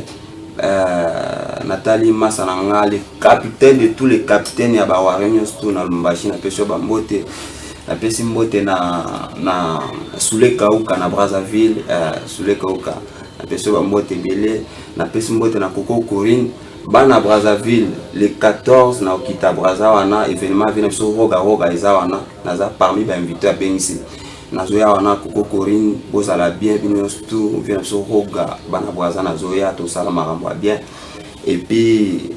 Nathalie Massananga le capitaine de tous les capitaines ya ba Warriors tout na Lumbashi na pesa mbote na pesa mbote na Soule Kauka na Brazzaville Soule Kauka na pesa mbote belé na pesa mbote na Coco Corinne bana Brazzaville le 14 na okita Brazza wana événement vient so roga eza wana naza parmi ba invités bengisi na zoya wana Coco Corinne bozala bien bino tout vient so roga bana Brazza na zoya to sala makambo bien et puis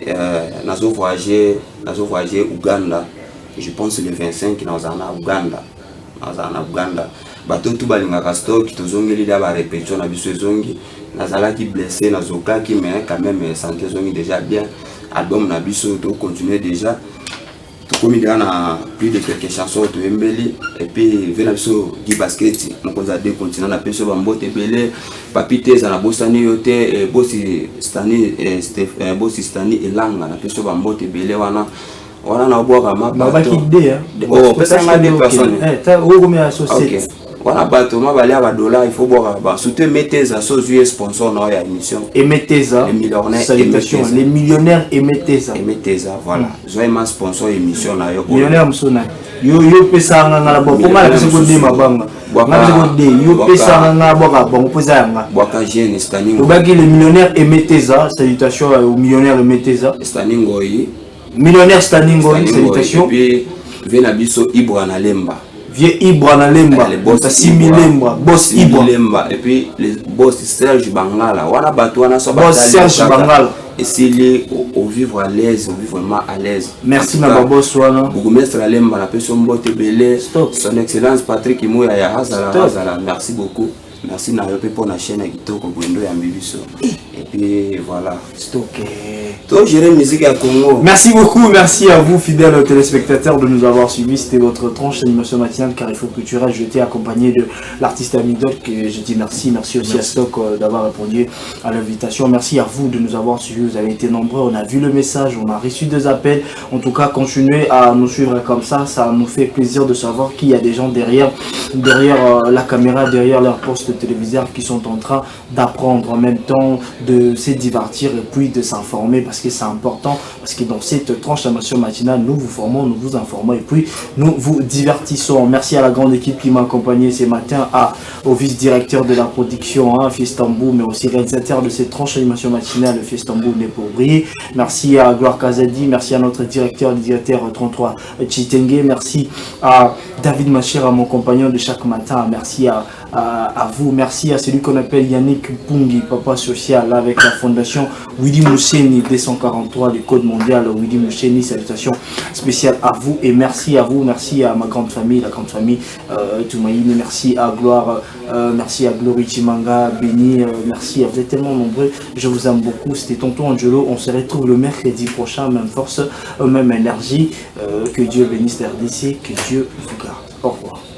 nazo voyager Uganda je pense le 25 na ozana Uganda bato tout balinga stock tozongeli la ba répétition na biso zongi nazala ki blessé nazoka ki mais quand même santé zongi déjà bien album na biso to continuer déjà to komi na plus de quelques chansons to embeli et puis vena biso di basket on koza de continuer na peso ba mbote belé papite za na bosani yote bosi stani bosi stani elanga na peso ba mbote belé wana na boka mapa ki idée oh pesa nga de personnes ta combien associé voilà bato mabali ba dollar il faut boka ba soutenir mettez à so sponsor na ya émission et mettez ça salutations les millionnaires et mettez ça voilà joyeux sponsor émission na yo millionnaire msona yo pesa nga na bo koma la ko de mabanga nga ko de yo pesa nga boka bon poza nga boka jeune standing to baki les millionnaires et mettez ça salutations aux millionnaires et mettez ça standing goyi millionnaire standing goyi salutations et puis vena biso Ibra na Lemba vieux Ibra na Lemba boss Ibra Lemba et puis les boss Serge Bangala wana bato wana so boss Serge Bangala essayer au vivre à l'aise au vivre vraiment à l'aise merci na boss wana bourgmestre la Lemba na peso mbote belé son excellence Patrick Imoya ya Hazala merci beaucoup merci na yope pour la chaîne kitoko gwendo ya mbibiso et puis voilà stocké to gérer musique à Congo. Merci beaucoup, merci à vous fidèles téléspectateurs de nous avoir suivis. C'était votre tranche d'animation matinale Carrefour Culturel. Je t'ai accompagné de l'artiste Amidoc et je dis merci aussi à Stock d'avoir répondu à l'invitation. Merci à vous de nous avoir suivis, vous avez été nombreux, on a vu le message, on a reçu des appels. En tout cas, continuez à nous suivre comme ça nous fait plaisir de savoir qu'il y a des gens derrière la caméra, derrière leur poste postes téléviseurs qui sont en train d'apprendre en même temps, de se divertir et puis de s'informer parce que c'est important, parce que dans cette transformation matinale, nous vous formons, nous vous informons et puis nous vous divertissons. Merci à la grande équipe qui m'a accompagné ce matin, au vice-directeur de la production, Fiestambo, mais aussi réalisateur de cette transformation matinale, Fiestambo n'est pas oublié. Merci à Gloire Kazadi, merci à notre directeur 33 Chitenge, merci à David Machira, mon compagnon de chaque matin, merci à vous, merci à celui qu'on appelle Yannick Pungi, papa social, avec la fondation Willy Moucheni 243 du Code mondial. Willy Moucheni, salutations spéciales à vous et merci à vous, merci à ma grande famille, la grande famille Toumaïne, merci à Gloire, merci à Glory Chimanga, Béni, merci, vous êtes tellement nombreux, je vous aime beaucoup, c'était Tonton Angelo, on se retrouve le mercredi prochain, même force, même énergie, que Dieu bénisse la RDC, que Dieu vous garde.